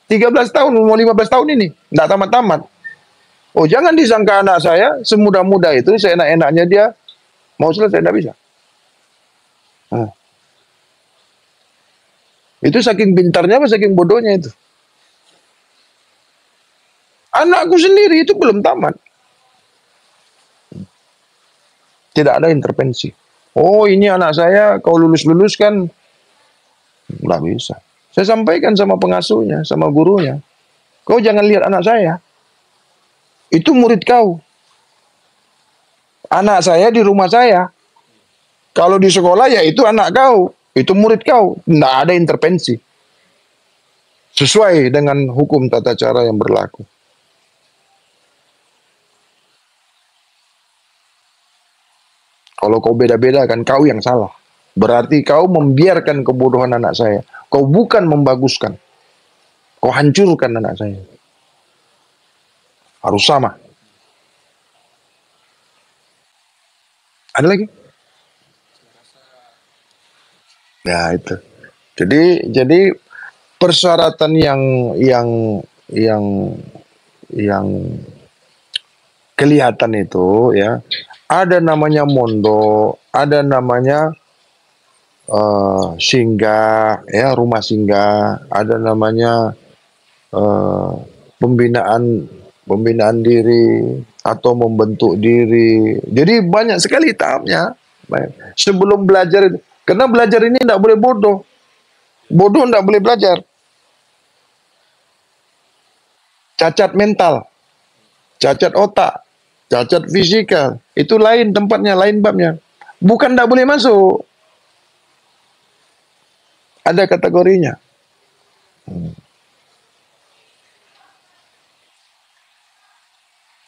13 tahun, mau 15 tahun ini. Nggak tamat-tamat. Oh, jangan disangka anak saya semudah-mudah itu, seenak-enaknya dia mau selesai, nggak bisa. Nah, itu saking pintarnya apa saking bodohnya itu. Anakku sendiri itu belum tamat. Tidak ada intervensi. Oh, ini anak saya, kau lulus-lulus kan. Nggak bisa. Saya sampaikan sama pengasuhnya, sama gurunya. Kau jangan lihat anak saya. Itu murid kau. Anak saya di rumah saya. Kalau di sekolah ya itu anak kau. Itu murid kau. Nggak ada intervensi. Sesuai dengan hukum tata cara yang berlaku. Kalau kau beda-beda kan kau yang salah. Berarti kau membiarkan kebodohan anak saya. Kau bukan membaguskan. Kau hancurkan anak saya. Harus sama. Ada lagi? Ya itu. Jadi persyaratan yang yang kelihatan itu ya, ada namanya mondok, ada namanya singgah, ya rumah singgah, ada namanya eh, pembinaan diri atau membentuk diri. Jadi banyak sekali tahapnya. Sebelum belajar itu, karena belajar ini tidak boleh bodoh. Bodoh tidak boleh belajar. Cacat mental, cacat otak, cacat fisikal, itu lain tempatnya, lain babnya. Bukan tidak boleh masuk. Ada kategorinya.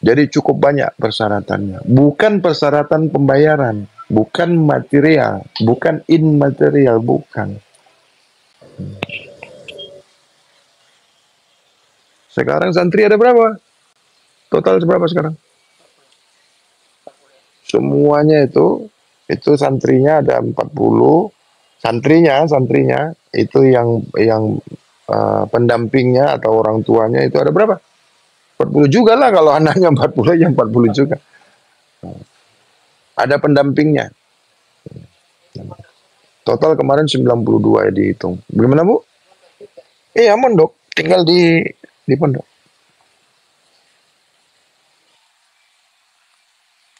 Jadi cukup banyak persyaratannya. Bukan persyaratan pembayaran, bukan material, bukan immaterial, bukan. Sekarang santri ada berapa? Total berapa sekarang? Semuanya itu santrinya ada 40. Santrinya itu yang pendampingnya atau orang tuanya itu ada berapa? 40 juga lah, kalau anaknya 40 ya 40 juga. Ada pendampingnya. Total kemarin 92 ya dihitung. Bagaimana Bu? Iya, mondok, tinggal di pondok.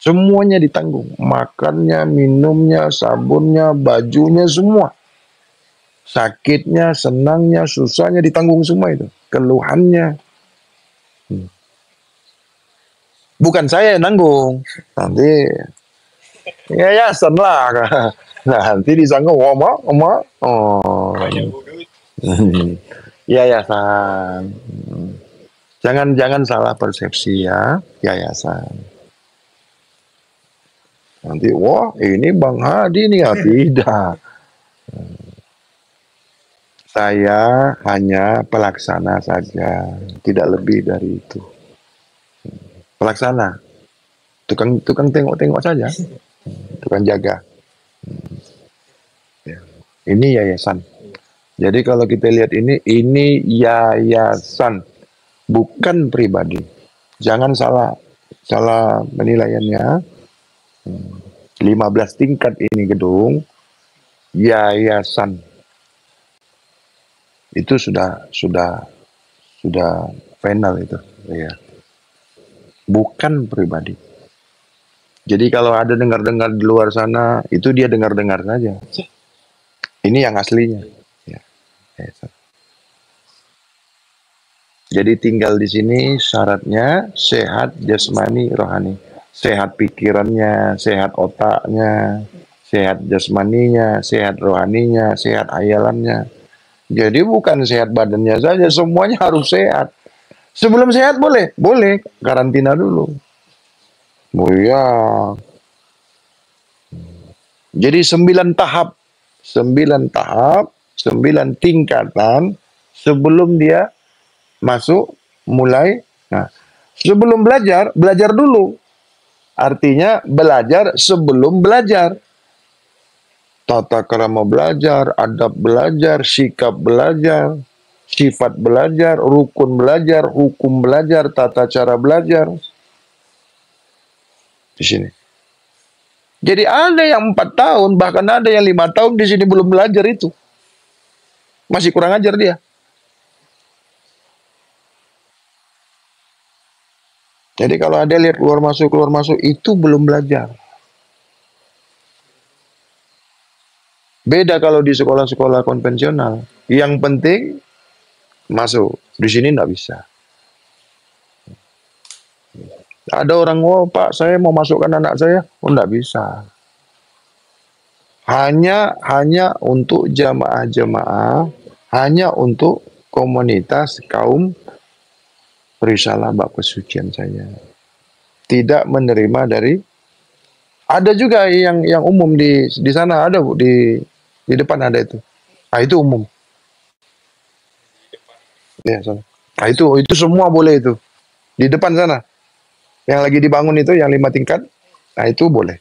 Semuanya ditanggung, makannya, minumnya, sabunnya, bajunya, semua. Sakitnya, senangnya, susahnya ditanggung semua itu. Keluhannya. Bukan saya yang nanggung. Nanti yayasan lah. Nanti disangka oma. Oh. Yayasan. Jangan salah persepsi ya, yayasan. Nanti, wah ini Bang Hadi nih ya. Tidak. Saya hanya pelaksana saja, tidak lebih dari itu. Pelaksana, tukang tengok-tengok saja, tukang jaga. Ya. Ini yayasan. Jadi kalau kita lihat ini yayasan, bukan pribadi. Jangan salah penilaiannya. 15 tingkat ini gedung, yayasan. Itu sudah final itu, ya. Bukan pribadi. Jadi kalau ada dengar-dengar di luar sana, itu dia dengar-dengar saja. Ini yang aslinya. Ya. Jadi tinggal di sini syaratnya sehat jasmani rohani, sehat pikirannya, sehat otaknya, sehat jasmaninya, sehat rohaninya, sehat hayalannya. Jadi bukan sehat badannya saja, semuanya harus sehat. Sebelum sehat boleh karantina dulu. Oh ya. Jadi 9 tahap, 9 tingkatan sebelum dia masuk mulai. Nah, sebelum belajar dulu. Artinya belajar sebelum belajar. Tata krama belajar, adab belajar, sikap belajar, sifat belajar, rukun belajar, hukum belajar, tata cara belajar. Di sini. Jadi ada yang 4 tahun, bahkan ada yang 5 tahun di sini belum belajar itu. Masih kurang ajar dia. Jadi kalau ada lihat keluar masuk, itu belum belajar. Beda kalau di sekolah-sekolah konvensional. Yang penting masuk. Di sini nggak bisa. Ada orang, oh Pak, saya mau masukkan anak saya. Oh, nggak bisa. Hanya untuk jamaah-jamaah, hanya untuk komunitas kaum risalah bab kesucian saya. Tidak menerima dari. Ada juga yang umum di sana, ada Bu, di depan ada itu. Nah, itu umum. Ya, sana. Nah, itu semua boleh itu. Di depan sana. Yang lagi dibangun itu yang 5 tingkat. Nah, itu boleh.